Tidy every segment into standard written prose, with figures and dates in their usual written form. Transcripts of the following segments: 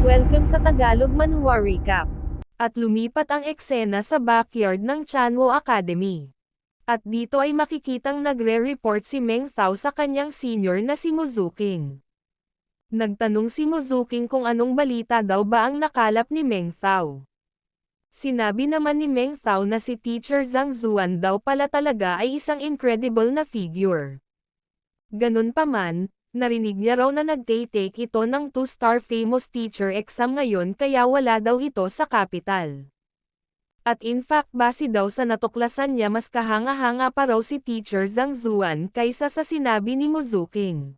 Welcome sa Tagalog Manhwa Recap. At lumipat ang eksena sa backyard ng Chanwo Academy. At dito ay makikitang nagre-report si Meng Thao sa kanyang senior na si Muzuking. Nagtanong si Muzuking kung anong balita daw ba ang nakalap ni Meng Thao. Sinabi naman ni Meng Thao na si Teacher Zhang Zuan daw pala talaga ay isang incredible na figure. Ganun pa man, narinig niya raw na nagtake ito ng 2-star famous teacher exam ngayon kaya wala daw ito sa capital. At in fact base daw sa natuklasan niya mas kahanga-hanga pa raw si Teacher Zhang Zuan kaysa sa sinabi ni Muzuking.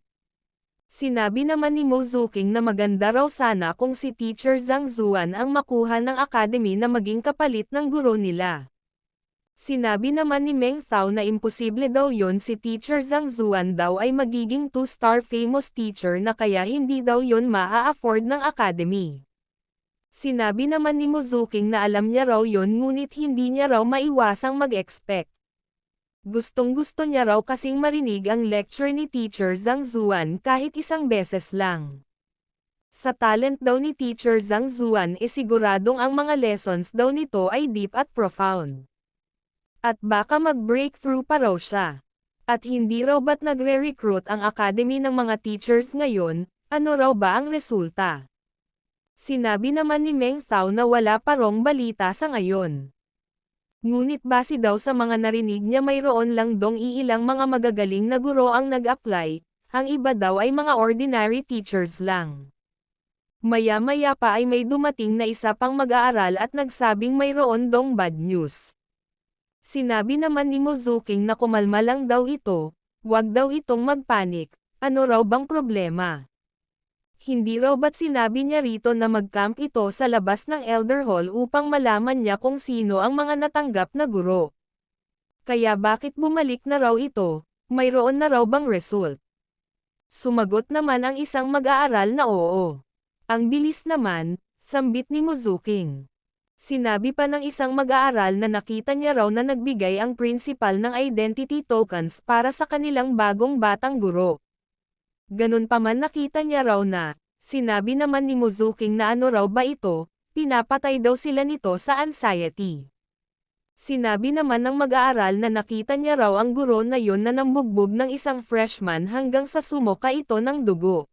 Sinabi naman ni Muzuking na maganda raw sana kung si Teacher Zhang Zuan ang makuha ng academy na maging kapalit ng guro nila. Sinabi naman ni Meng Thao na imposible daw yon, si Teacher Zhang Zuan daw ay magiging 2-star famous teacher na kaya hindi daw yon maa-afford ng academy. Sinabi naman ni Muzuking na alam niya raw yon ngunit hindi niya raw maiwasang mag-expect. Gustong-gusto niya raw kasing marinig ang lecture ni Teacher Zhang Zuan kahit isang beses lang. Sa talent daw ni Teacher Zhang Zuan siguradong ang mga lessons daw nito ay deep at profound. At baka mag-breakthrough pa raw siya. At hindi raw ba't nagre-recruit ang academy ng mga teachers ngayon, ano raw ba ang resulta? Sinabi naman ni Meng Thao na wala pa raw balita sa ngayon. Ngunit base daw sa mga narinig niya mayroon lang dong iilang mga magagaling na guro ang nag-apply, ang iba daw ay mga ordinary teachers lang. Maya-maya pa ay may dumating na isa pang mag-aaral at nagsabing mayroon dong bad news. Sinabi naman ni Muzuking na kumalma lang daw ito, wag daw itong magpanik, ano raw bang problema? Hindi raw ba't sinabi niya rito na mag-camp ito sa labas ng Elder Hall upang malaman niya kung sino ang mga natanggap na guro? Kaya bakit bumalik na raw ito, mayroon na raw bang result? Sumagot naman ang isang mag-aaral na oo. Ang bilis naman, sambit ni Muzuking. Sinabi pa ng isang mag-aaral na nakita niya raw na nagbigay ang principal ng identity tokens para sa kanilang bagong batang guro. Ganun pa man nakita niya raw na, sinabi naman ni Muzuking na ano raw ba ito, pinapatay daw sila nito sa anxiety. Sinabi naman ng mag-aaral na nakita niya raw ang guro na yon na nambugbog ng isang freshman hanggang sa sumuka ito ng dugo.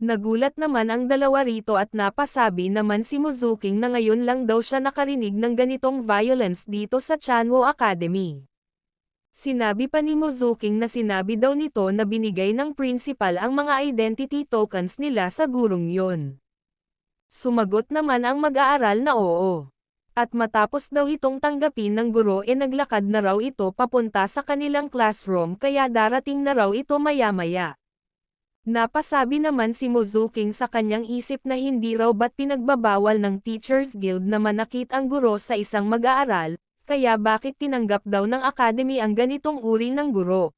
Nagulat naman ang dalawa rito at napasabi naman si Muzuking na ngayon lang daw siya nakarinig ng ganitong violence dito sa Chanwo Academy. Sinabi pa ni Muzuking na sinabi daw nito na binigay ng principal ang mga identity tokens nila sa gurong yon. Sumagot naman ang mag-aaral na oo. At matapos daw itong tanggapin ng guro naglakad na raw ito papunta sa kanilang classroom kaya darating na raw ito maya-maya. Napasabi naman si Muzuking sa kanyang isip na hindi raw ba't pinagbabawal ng Teachers Guild na manakit ang guro sa isang mag-aaral, kaya bakit tinanggap daw ng academy ang ganitong uri ng guro.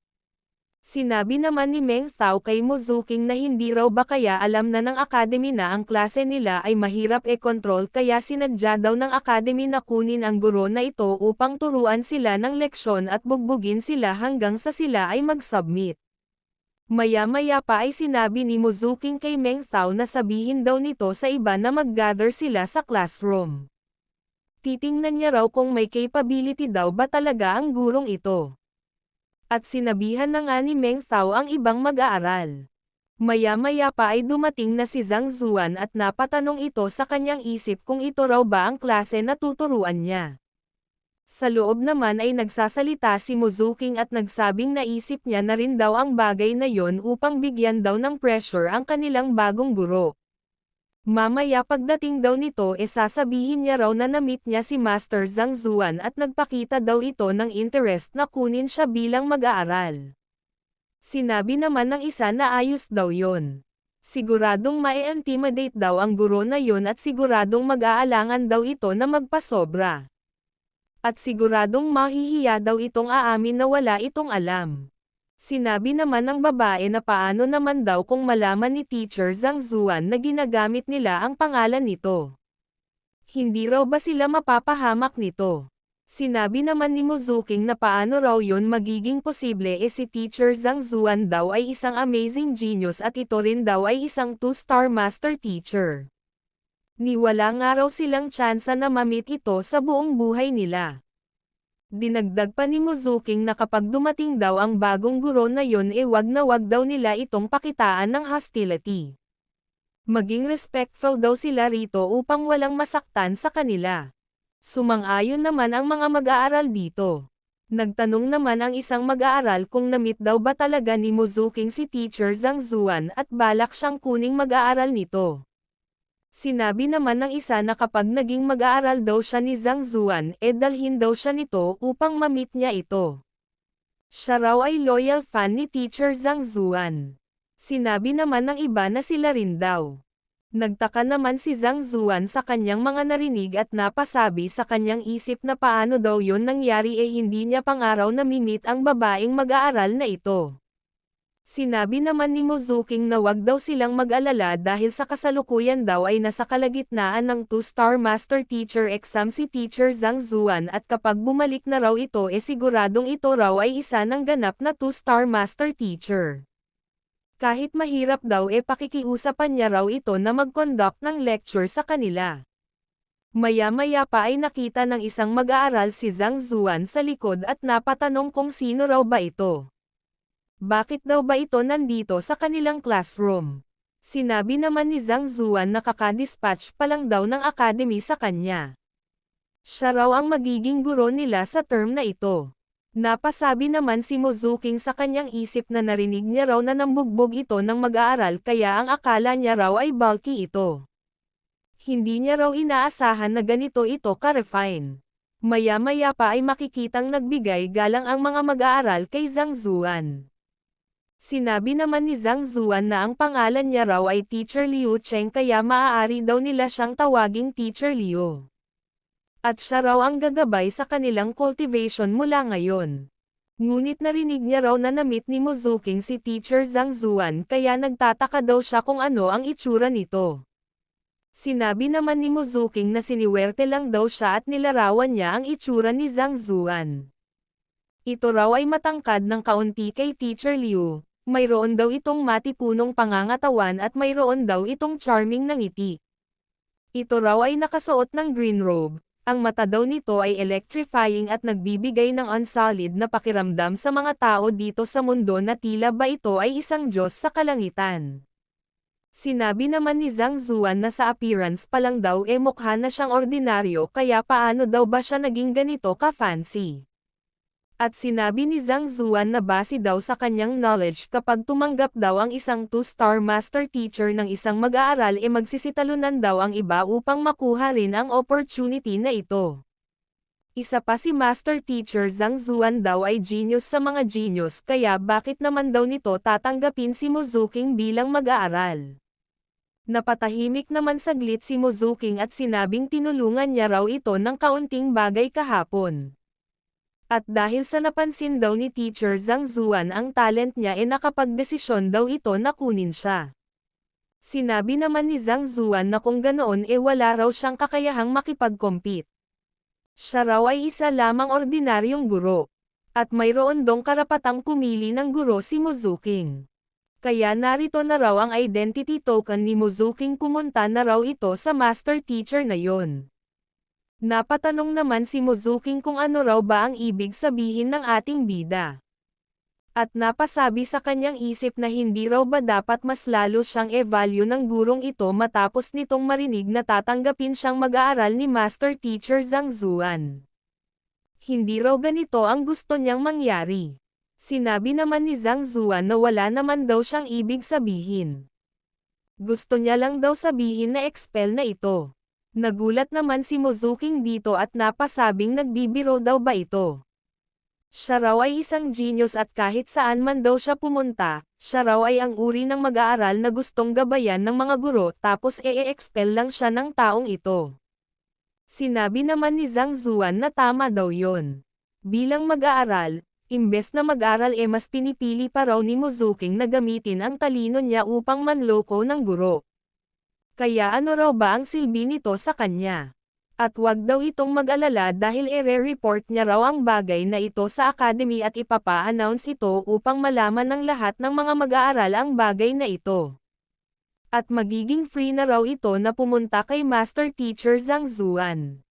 Sinabi naman ni Meng Thao kay Muzuking na hindi raw ba kaya alam na ng academy na ang klase nila ay mahirap kontrol kaya sinadya daw ng academy na kunin ang guro na ito upang turuan sila ng leksyon at bugbugin sila hanggang sa sila ay mag-submit. Maya-maya pa ay sinabi ni Muzuking kay Meng Thao na sabihin daw nito sa iba na mag-gather sila sa classroom. Titingnan niya raw kung may capability daw ba talaga ang gurong ito. At sinabihan na nga ni Meng Thao ang ibang mag-aaral. Maya-maya pa ay dumating na si Zhang Zuan at napatanong ito sa kanyang isip kung ito raw ba ang klase na tuturuan niya. Sa loob naman ay nagsasalita si Muzuking at nagsabing naisip niya na rin daw ang bagay na yon upang bigyan daw ng pressure ang kanilang bagong guro. Mamaya pagdating daw nito sasabihin niya raw na na-meet niya si Master Zhang Zuan at nagpakita daw ito ng interest na kunin siya bilang mag-aaral. Sinabi naman ng isa na ayos daw yon. Siguradong mai-intimidate daw ang guro na yon at siguradong mag-aalangan daw ito na magpasobra. At siguradong mahihiya daw itong aamin na wala itong alam. Sinabi naman ng babae na paano naman daw kung malaman ni Teacher Zhang Zuan na ginagamit nila ang pangalan nito. Hindi raw ba sila mapapahamak nito? Sinabi naman ni Muzuking na paano raw yon magiging posible si Teacher Zhang Zuan daw ay isang amazing genius at ito rin daw ay isang 2-star master teacher. Ni wala nga raw silang tsansa na mamit ito sa buong buhay nila. Dinagdag pa ni Mozuking na kapag dumating daw ang bagong guro na yon wag na wag daw nila itong pakitaan ng hostility. Maging respectful daw sila rito upang walang masaktan sa kanila. Sumang-ayon naman ang mga mag-aaral dito. Nagtanong naman ang isang mag-aaral kung na-meet daw ba talaga ni Mozuking si Teacher Zhang Zuan at balak siyang kuning mag-aaral nito. Sinabi naman ng isa na kapag naging mag-aaral daw siya ni Zhang Zuan dalhin daw siya nito upang ma-meet niya ito. Siya raw ay loyal fan ni Teacher Zhang Zuan. Sinabi naman ng iba na sila rin daw. Nagtaka naman si Zhang Zuan sa kanyang mga narinig at napasabi sa kanyang isip na paano daw yon nangyari hindi niya pangaraw na mimit ang babaeng mag-aaral na ito. Sinabi naman ni Mozuking na wag daw silang mag-alala dahil sa kasalukuyan daw ay nasa kalagitnaan ng 2-star master teacher exam si Teacher Zhang Zuan at kapag bumalik na raw ito siguradong ito raw ay isa ng ganap na 2-star master teacher. Kahit mahirap daw pakikiusapan niya raw ito na mag-conduct ng lecture sa kanila. Maya-maya pa ay nakita ng isang mag-aaral si Zhang Zuan sa likod at napatanong kung sino raw ba ito. Bakit daw ba ito nandito sa kanilang classroom? Sinabi naman ni Zhang Zuan na kakadispatch pa lang daw ng academy sa kanya. Siya raw ang magiging guro nila sa term na ito. Napasabi naman si Mozuking sa kanyang isip na narinig niya raw na nambugbog ito ng mag-aaral kaya ang akala niya raw ay bulky ito. Hindi niya raw inaasahan na ganito ito ka-refine. Maya-maya pa ay makikitang nagbigay galang ang mga mag-aaral kay Zhang Zuan. Sinabi naman ni Zhang Zuan na ang pangalan niya raw ay Teacher Liu Cheng kaya maaari daw nila siyang tawaging Teacher Liu. At siya raw ang gagabay sa kanilang cultivation mula ngayon. Ngunit narinig niya raw na na-meet ni Mozuking si Teacher Zhang Zuan kaya nagtataka daw siya kung ano ang itsura nito. Sinabi naman ni Mozuking na siniwerte lang daw siya at nilarawan niya ang itsura ni Zhang Zuan. Ito raw ay matangkad ng kaunti kay Teacher Liu, mayroon daw itong matipunong pangangatawan at mayroon daw itong charming na ngiti. Ito raw ay nakasuot ng green robe. Ang mata daw nito ay electrifying at nagbibigay ng unsolid na pakiramdam sa mga tao dito sa mundo na tila ba ito ay isang Diyos sa kalangitan. Sinabi naman ni Zhang Zuan na sa appearance pa lang daw mukha na siyang ordinaryo kaya paano daw ba siya naging ganito ka-fancy. At sinabi ni Zhang Zuan na base daw sa kanyang knowledge kapag tumanggap daw ang isang 2-star master teacher ng isang mag-aaral magsisitalunan daw ang iba upang makuha rin ang opportunity na ito. Isa pa si Master Teacher Zhang Zuan daw ay genius sa mga genius kaya bakit naman daw nito tatanggapin si Mozuking bilang mag-aaral. Napatahimik naman saglit si Mozuking at sinabing tinulungan niya raw ito ng kaunting bagay kahapon. At dahil sa napansin daw ni Teacher Zhang Zuan ang talent niya nakapagdesisyon daw ito na kunin siya. Sinabi naman ni Zhang Zuan na kung ganoon wala raw siyang kakayahang makipag-compete. Siya raw ay isa lamang ordinaryong guro. At mayroon dong karapatang pumili ng guro si Mozuking. Kaya narito na raw ang identity token ni Mozuking pumunta na raw ito sa master teacher na yon. Napatanong naman si Mozuking kung ano raw ba ang ibig sabihin ng ating bida. At napasabi sa kanyang isip na hindi raw ba dapat mas lalo siyang e-value ng gurong ito matapos nitong marinig na tatanggapin siyang mag-aaral ni Master Teacher Zhang Zuan. Hindi raw ganito ang gusto niyang mangyari. Sinabi naman ni Zhang Zuan na wala naman daw siyang ibig sabihin. Gusto niya lang daw sabihin na expel na ito. Nagulat naman si Mozuking dito at napasabing nagbibiro daw ba ito. Siya raw ay isang genius at kahit saan man daw siya pumunta, siya raw ay ang uri ng mag-aaral na gustong gabayan ng mga guro tapos expel lang siya ng taong ito. Sinabi naman ni Zhang Zuan na tama daw yon. Bilang mag-aaral, imbes na mag-aral mas pinipili pa raw ni Mozuking na gamitin ang talino niya upang manloko ng guro. Kaya ano raw ba ang silbi nito sa kanya? At wag daw itong mag-alala dahil ire-report niya raw ang bagay na ito sa academy at ipapa-announce ito upang malaman ng lahat ng mga mag-aaral ang bagay na ito. At magiging free na raw ito na pumunta kay Master Teacher Zhang Zuan.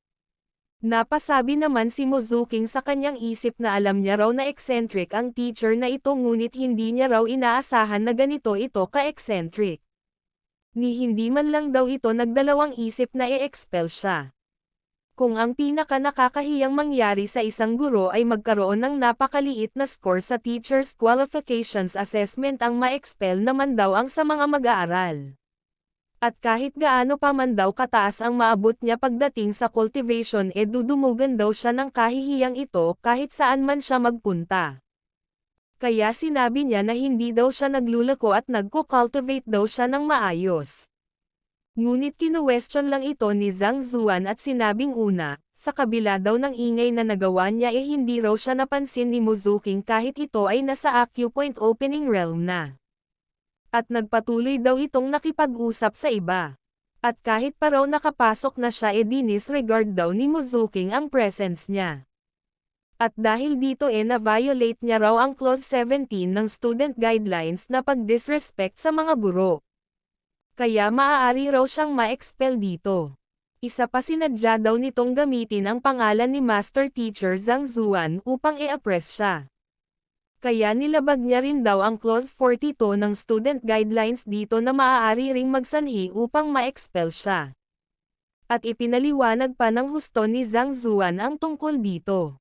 Napasabi naman si Mozuking sa kanyang isip na alam niya raw na eccentric ang teacher na ito ngunit hindi niya raw inaasahan na ganito ito ka-eccentric. Ni hindi man lang daw ito nagdalawang isip na i-expel siya. Kung ang pinaka nakakahiyang mangyari sa isang guro ay magkaroon ng napakaliit na score sa Teacher's Qualifications Assessment ang ma-expel naman daw ang sa mga mag-aaral. At kahit gaano pa man daw kataas ang maabot niya pagdating sa cultivation dudumugan daw siya ng kahihiyang ito kahit saan man siya magpunta. Kaya sinabi niya na hindi daw siya nagluloko at nagko-cultivate daw siya ng maayos. Ngunit kinuwestiyon lang ito ni Zhang Zuan at sinabing una, sa kabila daw ng ingay na nagawa niya hindi raw siya napansin ni Mozuking kahit ito ay nasa Acupoint opening realm na. At nagpatuloy daw itong nakipag-usap sa iba. At kahit pa raw nakapasok na siya dinisregard daw ni Mozuking ang presence niya. At dahil dito na-violate niya raw ang Clause 17 ng Student Guidelines na pag-disrespect sa mga guro. Kaya maaari raw siyang ma-expel dito. Isa pa sinadya daw nitong gamitin ang pangalan ni Master Teacher Zhang Zuan upang i-appress siya. Kaya nilabag niya rin daw ang Clause 42 ng Student Guidelines dito na maaari ring magsanhi upang ma-expel siya. At ipinaliwanag pa ng husto ni Zhang Zuan ang tungkol dito.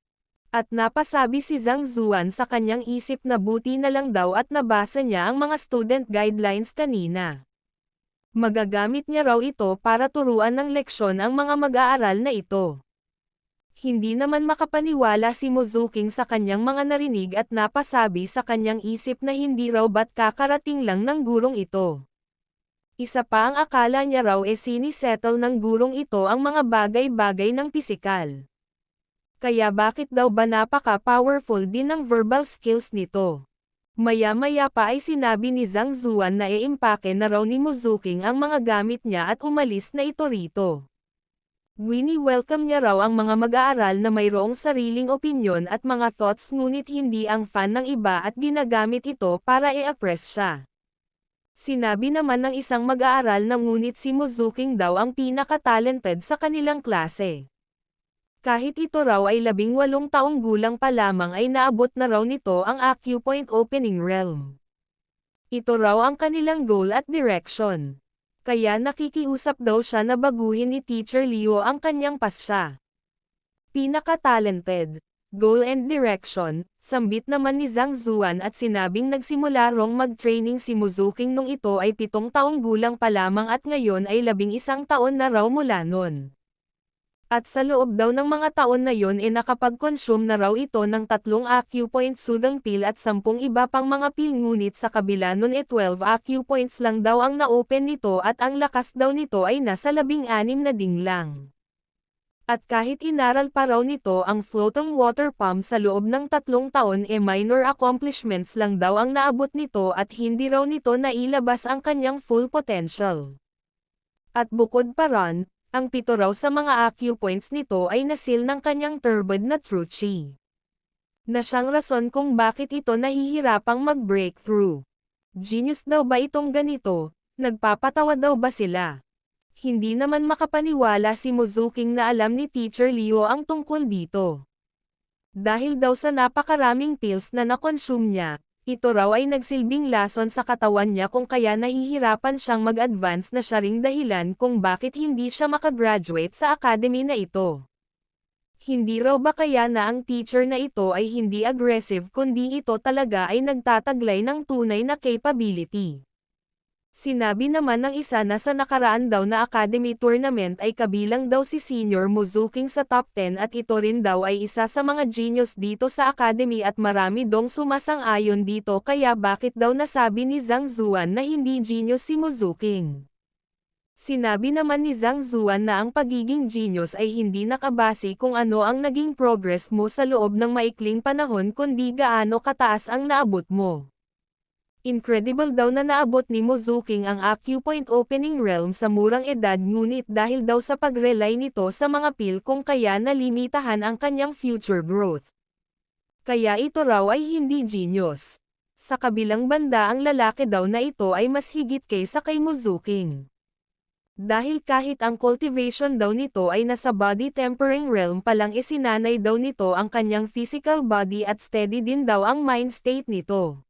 At napasabi si Zhang Zuan sa kanyang isip na buti na lang daw at nabasa niya ang mga Student Guidelines kanina. Magagamit niya raw ito para turuan ng leksyon ang mga mag-aaral na ito. Hindi naman makapaniwala si Mozuking sa kanyang mga narinig at napasabi sa kanyang isip na hindi raw ba't kakarating lang ng gurong ito. Isa pa ang akala niya raw sinisettle ng gurong ito ang mga bagay-bagay ng pisikal. Kaya bakit daw ba napaka-powerful din ng verbal skills nito? Maya-maya pa ay sinabi ni Zhang Zuan na iimpake na raw ni Mozuking ang mga gamit niya at umalis na ito rito. Wini-welcome niya raw ang mga mag-aaral na mayroong sariling opinyon at mga thoughts ngunit hindi ang fan ng iba at ginagamit ito para i-appress siya. Sinabi naman ng isang mag-aaral na ngunit si Mozuking daw ang pinaka-talented sa kanilang klase. Kahit ito raw ay 18 taong gulang pa lamang ay naabot na raw nito ang Acupoint opening realm. Ito raw ang kanilang goal at direction. Kaya nakikiusap daw siya na baguhin ni Teacher Leo ang kanyang pasya. Pinaka-talented, goal and direction, sambit naman ni Zhang Zuan at sinabing nagsimula rong mag-training si Mozuking nung ito ay 7 taong gulang pa lamang at ngayon ay 11 taon na raw mula nun. At sa loob daw ng mga taon na yon nakapag-consume na raw ito ng 3 Acupoint soothing pill at 10 iba pang mga pill ngunit sa kabila nun 12 Acupoints lang daw ang na-open nito at ang lakas daw nito ay nasa 16 na ding lang. At kahit inaral pa raw nito ang floating water pump sa loob ng 3 taon minor accomplishments lang daw ang naabot nito at hindi raw nito nailabas ang kanyang full potential. At bukod pa ron, ang 7 raw sa mga acupoints nito ay nasil ng kanyang turbid na true chi. Na siyang rason kung bakit ito nahihirapang mag-breakthrough. Genius daw ba itong ganito? Nagpapatawa daw ba sila? Hindi naman makapaniwala si Mozuking na alam ni Teacher Leo ang tungkol dito. Dahil daw sa napakaraming pills na na-consume niya, ito raw ay nagsilbing lason sa katawan niya kung kaya nahihirapan siyang mag-advance na siya ring dahilan kung bakit hindi siya makagraduate sa academy na ito. Hindi raw ba kaya na ang teacher na ito ay hindi aggressive kundi ito talaga ay nagtataglay ng tunay na capability. Sinabi naman ng isa na sa nakaraan daw na academy tournament ay kabilang daw si Senior Mozuking sa top 10 at ito rin daw ay isa sa mga genius dito sa academy at marami dong sumasang-ayon dito kaya bakit daw nasabi ni Zhang Zuan na hindi genius si Mozuking. Sinabi naman ni Zhang Zuan na ang pagiging genius ay hindi nakabase kung ano ang naging progress mo sa loob ng maikling panahon kundi gaano kataas ang naabot mo. Incredible daw na naabot ni Mozuking ang Acupoint opening realm sa murang edad ngunit dahil daw sa pag-rely nito sa mga pill kung kaya nalimitahan ang kanyang future growth. Kaya ito raw ay hindi genius. Sa kabilang banda ang lalaki daw na ito ay mas higit kaysa kay Muzuking. Dahil kahit ang cultivation daw nito ay nasa body tempering realm pa lang isinanay daw nito ang kanyang physical body at steady din daw ang mind state nito.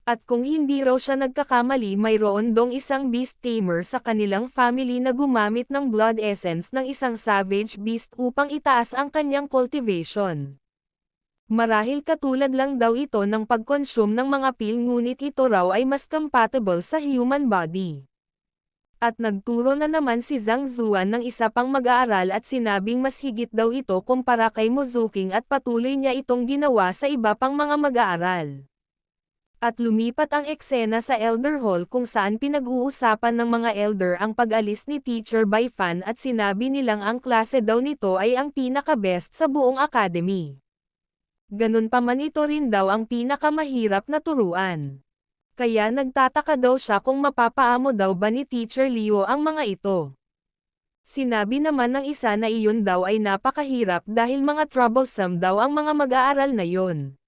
At kung hindi raw siya nagkakamali mayroon dong isang beast tamer sa kanilang family na gumamit ng blood essence ng isang savage beast upang itaas ang kanyang cultivation. Marahil katulad lang daw ito ng pag-consume ng mga pill ngunit ito raw ay mas compatible sa human body. At nagturo na naman si Zhang Zuan ng isa pang mag-aaral at sinabing mas higit daw ito kumpara kay Muzuking at patuloy niya itong ginawa sa iba pang mga mag-aaral. At lumipat ang eksena sa Elder Hall kung saan pinag-uusapan ng mga elder ang pag-alis ni Teacher Baifan at sinabi nilang ang klase daw nito ay ang pinaka-best sa buong academy. Ganun pa man ito rin daw ang pinakamahirap na turuan. Kaya nagtataka daw siya kung mapapaamo daw ba ni Teacher Leo ang mga ito. Sinabi naman ng isa na iyon daw ay napakahirap dahil mga troublesome daw ang mga mag-aaral na yon.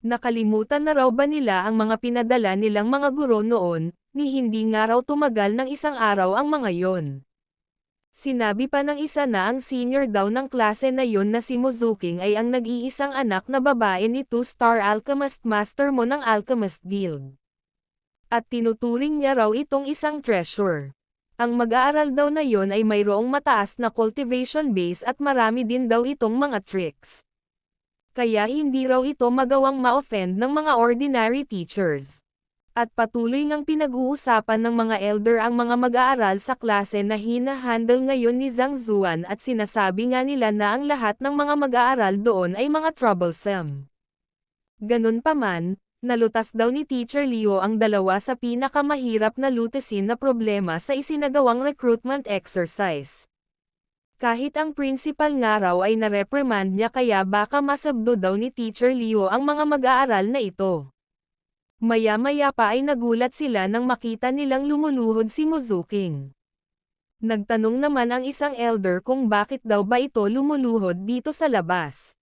Nakalimutan na raw ba nila ang mga pinadala nilang mga guro noon, ni hindi nga raw tumagal ng isang araw ang mga yon. Sinabi pa ng isa na ang senior daw ng klase na yon na si Muzuking ay ang nag-iisang anak na babae ni Two-Star Alchemist Master mo ng Alchemist Guild. At tinuturing niya raw itong isang treasure. Ang mag-aaral daw na yon ay mayroong mataas na cultivation base at marami din daw itong mga tricks. Kaya hindi raw ito magawang ma-offend ng mga ordinary teachers. At patuloy ngang pinag-uusapan ng mga elder ang mga mag-aaral sa klase na hina-handle ngayon ni Zhang Zuan at sinasabi nga nila na ang lahat ng mga mag-aaral doon ay mga troublesome. Ganun pa man, nalutas daw ni Teacher Leo ang dalawa sa pinakamahirap na lutasin na problema sa isinagawang recruitment exercise. Kahit ang principal nga raw ay na-reprimand niya kaya baka masabdo daw ni Teacher Leo ang mga mag-aaral na ito. Maya-maya pa ay nagulat sila nang makita nilang lumuluhod si Muzuking. Nagtanong naman ang isang elder kung bakit daw ba ito lumuluhod dito sa labas.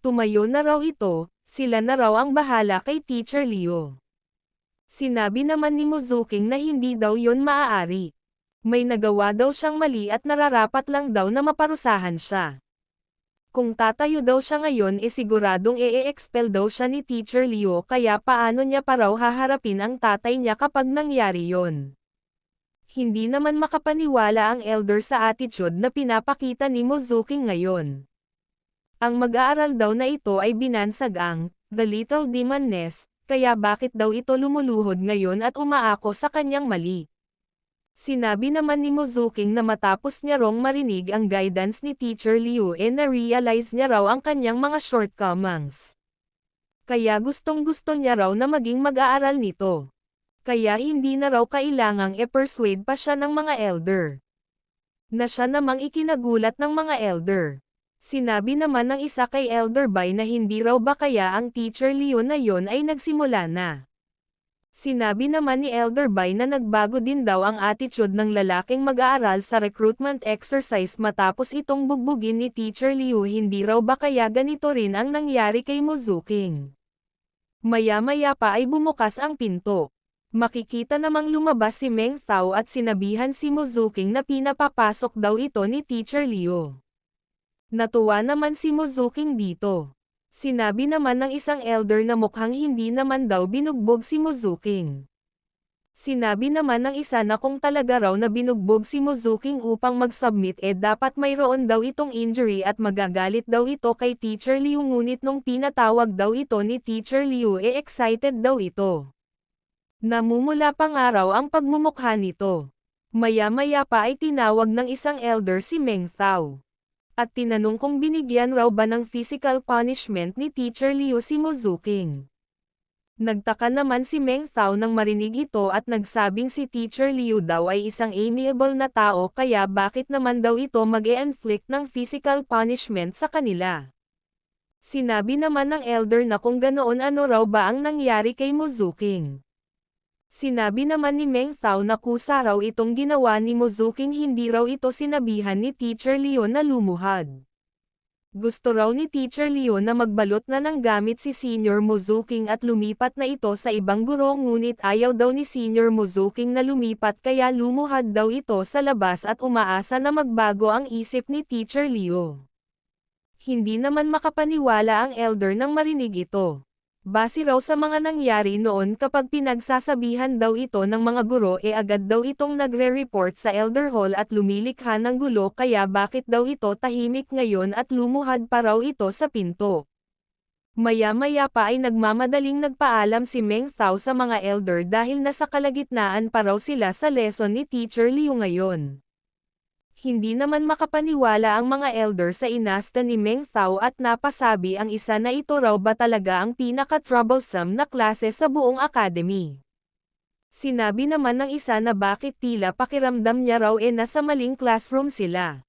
Tumayo na raw ito, sila na raw ang bahala kay Teacher Leo. Sinabi naman ni Muzuking na hindi daw yon maaari. May nagawa daw siyang mali at nararapat lang daw na maparusahan siya. Kung tatayo daw siya ngayon siguradong e-expel daw siya ni Teacher Leo kaya paano niya pa raw haharapin ang tatay niya kapag nangyari yon. Hindi naman makapaniwala ang elder sa attitude na pinapakita ni Muzuking ngayon. Ang mag-aaral daw na ito ay binansag ang The Little Demoness, kaya bakit daw ito lumuluhod ngayon at umaako sa kanyang mali. Sinabi naman ni Muzuking na matapos niya rong marinig ang guidance ni Teacher Leo na-realize niya raw ang kanyang mga shortcomings. Kaya gustong-gusto niya raw na maging mag-aaral nito. Kaya hindi na raw kailangang persuade pa siya ng mga elder. Na siya namang ikinagulat ng mga elder. Sinabi naman ng isa kay Elder Bai na hindi raw ba kaya ang Teacher Leo na yon ay nagsimula na. Sinabi naman ni Elder Bai na nagbago din daw ang attitude ng lalaking mag-aaral sa recruitment exercise matapos itong bugbugin ni Teacher Leo hindi raw ba kaya ganito rin ang nangyari kay Muzuking. Maya-maya pa ay bumukas ang pinto. Makikita namang lumabas si Meng Thao at sinabihan si Muzuking na pinapapasok daw ito ni Teacher Leo. Natuwa naman si Muzuking dito. Sinabi naman ng isang elder na mukhang hindi naman daw binugbog si Muzuking. Sinabi naman ng isa na kung talaga raw na binugbog si Muzuking upang mag-submit dapat mayroon daw itong injury at magagalit daw ito kay Teacher Leo ngunit nung pinatawag daw ito ni Teacher Leo excited daw ito. Namumula pang araw ang pagmumukha nito. Maya-maya pa ay tinawag ng isang elder si Meng Thao. At tinanong kung binigyan raw ba ng physical punishment ni Teacher Leo si Muzuking. Nagtaka naman si Meng Thao nang marinig ito at nagsabing si Teacher Leo daw ay isang amiable na tao kaya bakit naman daw ito mag-e-inflict ng physical punishment sa kanila. Sinabi naman ng elder na kung ganoon ano raw ba ang nangyari kay Muzuking. Sinabi naman ni Meng Thao na kusa raw itong ginawa ni Muzuking hindi raw ito sinabihan ni Teacher Leo na lumuhad. Gusto raw ni Teacher Leo na magbalot na ng gamit si Senior Mozuking at lumipat na ito sa ibang guro, ngunit ayaw daw ni Senior Mozuking na lumipat kaya lumuhad daw ito sa labas at umaasa na magbago ang isip ni Teacher Leo. Hindi naman makapaniwala ang elder nang marinig ito. Base raw sa mga nangyari noon, kapag pinagsasabihan daw ito ng mga guro agad daw itong nagre-report sa elder hall at lumilikha ng gulo, kaya bakit daw ito tahimik ngayon at lumuhad pa raw ito sa pinto. Maya-maya pa ay nagmamadaling nagpaalam si Meng Thao sa mga elder dahil nasa kalagitnaan pa raw sila sa lesson ni Teacher Liu ngayon. Hindi naman makapaniwala ang mga elder sa inasta ni Meng Thao at napasabi ang isa na ito raw ba talaga ang pinaka-troublesome na klase sa buong academy. Sinabi naman ng isa na bakit tila pakiramdam niya raw nasa maling classroom sila.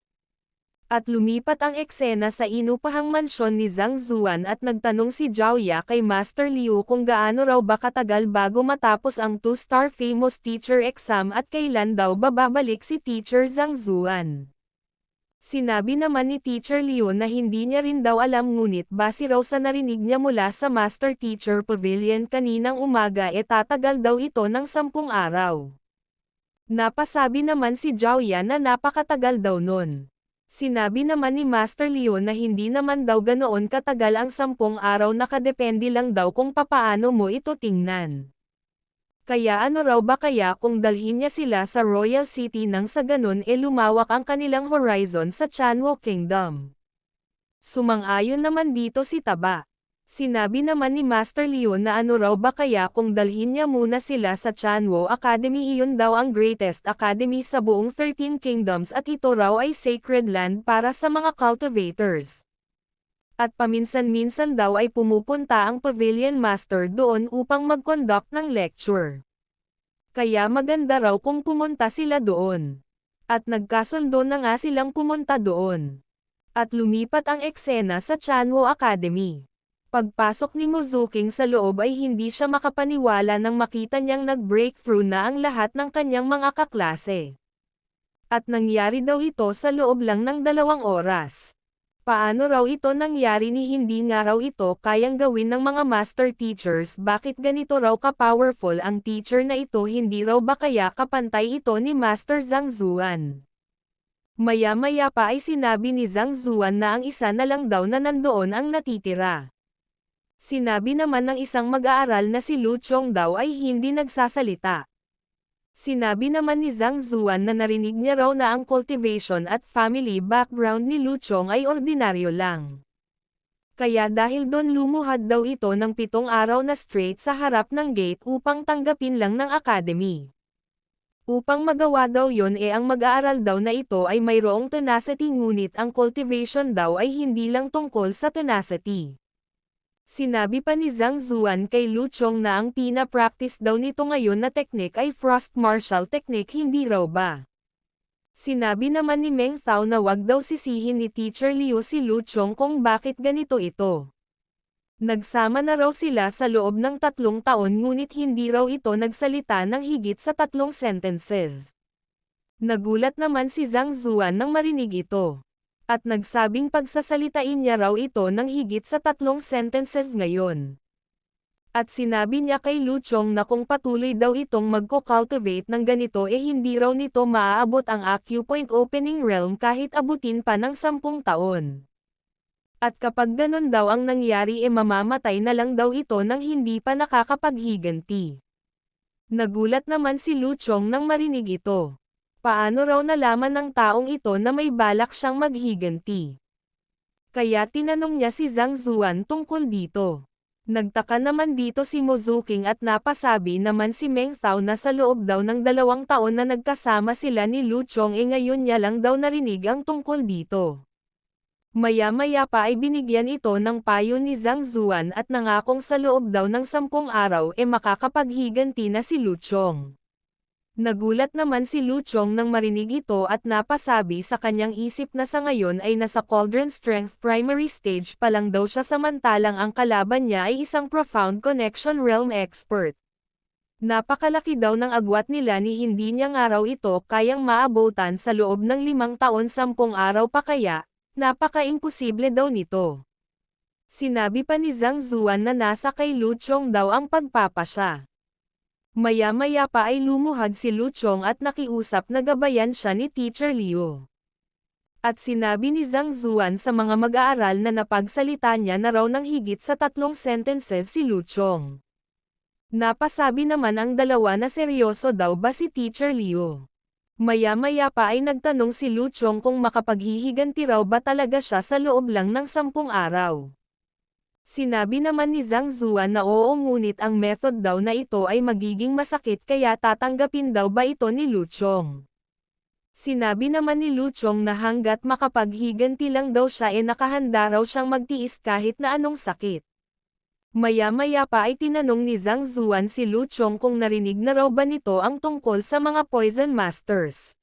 At lumipat ang eksena sa inupahang mansyon ni Zhang Zuan at nagtanong si Zhao Ya kay Master Liu kung gaano raw ba katagal bago matapos ang 2-star famous teacher exam at kailan daw babalik si Teacher Zhang Zuan. Sinabi naman ni Teacher Liu na hindi niya rin daw alam, ngunit base raw sa narinig niya mula sa Master Teacher Pavilion kaninang umaga tatagal daw ito ng 10 araw. Napasabi naman si Zhao Ya na napakatagal daw nun. Sinabi naman ni Master Liu na hindi naman daw ganoon katagal ang 10 araw, nakadepende lang daw kung papaano mo ito tingnan. Kaya ano raw ba kaya kung dalhin niya sila sa Royal City nang sa ganun lumawak ang kanilang horizon sa Chanwo Kingdom. Sumang-ayon naman dito si Taba. Sinabi naman ni Master Liu na ano raw ba kaya kung dalhin niya muna sila sa Chanwo Academy, iyon daw ang greatest academy sa buong 13 kingdoms at ito raw ay sacred land para sa mga cultivators. At paminsan-minsan daw ay pumupunta ang Pavilion Master doon upang mag-conduct ng lecture. Kaya maganda raw kung pumunta sila doon. At nagkasundo na nga silang pumunta doon. At lumipat ang eksena sa Chanwo Academy. Pagpasok ni Mozuking sa loob ay hindi siya makapaniwala nang makita niyang nag-breakthrough na ang lahat ng kanyang mga kaklase. At nangyari daw ito sa loob lang ng 2 oras. Paano raw ito nangyari ni hindi nga raw ito kayang gawin ng mga master teachers? Bakit ganito raw ka-powerful ang teacher na ito? Hindi raw ba kaya kapantay ito ni Master Zhang Zuan? Maya-maya pa ay sinabi ni Zhang Zuan na ang isa na lang daw na nandoon ang natitira. Sinabi naman ng isang mag-aaral na si Lu Chong daw ay hindi nagsasalita. Sinabi naman ni Zhang Zuan na narinig niya raw na ang cultivation at family background ni Lu Chong ay ordinaryo lang. Kaya dahil doon lumuhad daw ito ng 7 araw na straight sa harap ng gate upang tanggapin lang ng academy. Upang magawa daw yon ang mag-aaral daw na ito ay mayroong tenacity, ngunit ang cultivation daw ay hindi lang tungkol sa tenacity. Sinabi pa ni Zhang Zuan kay Lu Chong na ang pina-practice daw nito ngayon na teknik ay frost martial technique, hindi raw ba? Sinabi naman ni Meng Thao na wag daw sisihin ni Teacher Liu si Lu Chong kung bakit ganito ito. Nagsama na raw sila sa loob ng 3 taon, ngunit hindi raw ito nagsalita ng higit sa 3 sentences. Nagulat naman si Zhang Zuan nang marinig ito. At nagsabing pagsasalitain niya raw ito ng higit sa 3 sentences ngayon. At sinabi niya kay Lu Chong na kung patuloy daw itong magko-cultivate ng ganito hindi raw nito maaabot ang Acupoint Opening Realm kahit abutin pa ng 10 taon. At kapag ganun daw ang nangyari mamamatay na lang daw ito nang hindi pa nakakapaghiganti. Nagulat naman si Lu Chong nang marinig ito. Paano raw nalaman ng taong ito na may balak siyang maghiganti? Kaya tinanong niya si Zhang Zuan tungkol dito. Nagtaka naman dito si Mozuking at napasabi naman si Meng Thao na sa loob daw ng 2 taon na nagkasama sila ni Lu Chong ngayon niya lang daw narinig ang tungkol dito. Maya-maya pa ay binigyan ito ng payo ni Zhang Zuan at nangakong sa loob daw ng 10 araw makakapaghiganti na si Lu Chong. Nagulat naman si Lu Chong nang marinig ito at napasabi sa kanyang isip na sa ngayon ay nasa Cauldron Strength Primary Stage pa lang daw siya, samantalang ang kalaban niya ay isang Profound Connection Realm expert. Napakalaki daw ng agwat nila ni hindi niya nga raw ito kayang maabutan sa loob ng 5 taon, 10 araw pa kaya, Napaka-imposible daw nito. Sinabi pa ni Zhang Zuan na nasa kay Lu Chong daw ang pagpapasya. Maya-maya pa ay lumuhad si Lu Chong at nakiusap na gabayan siya ni Teacher Liu. At sinabi ni Zhang Zuan sa mga mag-aaral na napagsalita niya na raw ng higit sa 3 sentences si Lu Chong. Napasabi naman ang dalawa na seryoso daw ba si Teacher Liu. Maya-maya pa ay nagtanong si Lu Chong kung makapaghihiganti raw ba talaga siya sa loob lang ng 10 araw. Sinabi naman ni Zhang Zuan na oo, ngunit ang method daw na ito ay magiging masakit kaya tatanggapin daw ba ito ni Lu Chong. Sinabi naman ni Lu Chong na hanggat makapaghiganti lang daw siya nakahanda raw siyang magtiis kahit na anong sakit. Maya-maya pa ay tinanong ni Zhang Zuan si Lu Chong kung narinig na raw ba nito ang tungkol sa mga Poison Masters.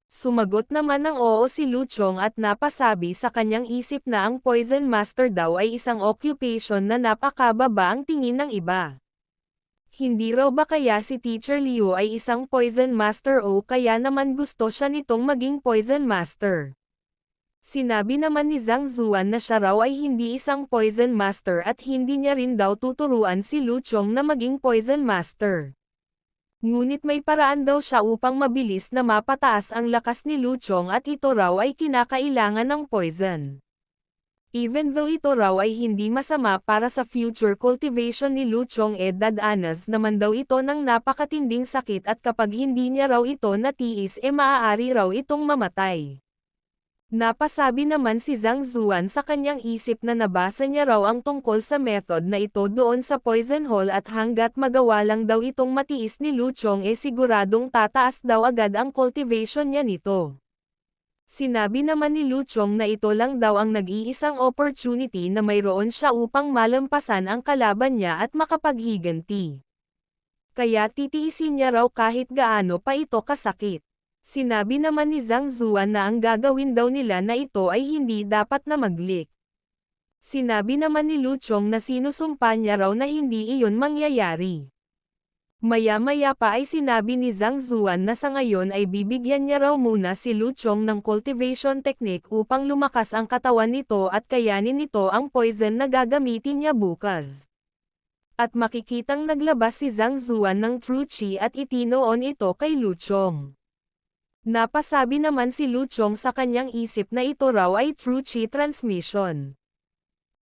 Sumagot naman ng oo si Lu Chong at napasabi sa kanyang isip na ang Poison Master daw ay isang occupation na napakababa ang tingin ng iba. Hindi raw ba kaya si Teacher Liu ay isang Poison Master o kaya naman gusto siya nitong maging Poison Master? Sinabi naman ni Zhang Zuan na siya raw ay hindi isang Poison Master at hindi niya rin daw tuturuan si Lu Chong na maging Poison Master. Ngunit may paraan daw siya upang mabilis na mapataas ang lakas ni Lu Chong at ito raw ay kinakailangan ng poison. Even though ito raw ay hindi masama para sa future cultivation ni Lu Chong, dadanas naman daw ito ng napakatinding sakit at kapag hindi niya raw ito natiis maaari raw itong mamatay. Napasabi naman si Zhang Zuan sa kanyang isip na nabasa niya raw ang tungkol sa method na ito doon sa Poison Hall at hanggat magawa lang daw itong matiis ni Lu Chong siguradong tataas daw agad ang cultivation niya nito. Sinabi naman ni Lu Chong na ito lang daw ang nag-iisang opportunity na mayroon siya upang malampasan ang kalaban niya at makapaghiganti. Kaya titiisin niya raw kahit gaano pa ito kasakit. Sinabi naman ni Zhang Zuan na ang gagawin daw nila na ito ay hindi dapat na mag-leak. Sinabi naman ni Lu Chong na sinusumpa niya raw na hindi iyon mangyayari. Maya-maya pa ay sinabi ni Zhang Zuan na sa ngayon ay bibigyan niya raw muna si Lu Chong ng cultivation technique upang lumakas ang katawan nito at kayanin nito ang poison na gagamitin niya bukas. At makikitang naglabas si Zhang Zuan ng True Chi at itinoon ito kay Lu Chong. Napasabi naman si Lu Chong sa kanyang isip na ito raw ay True Chi transmission.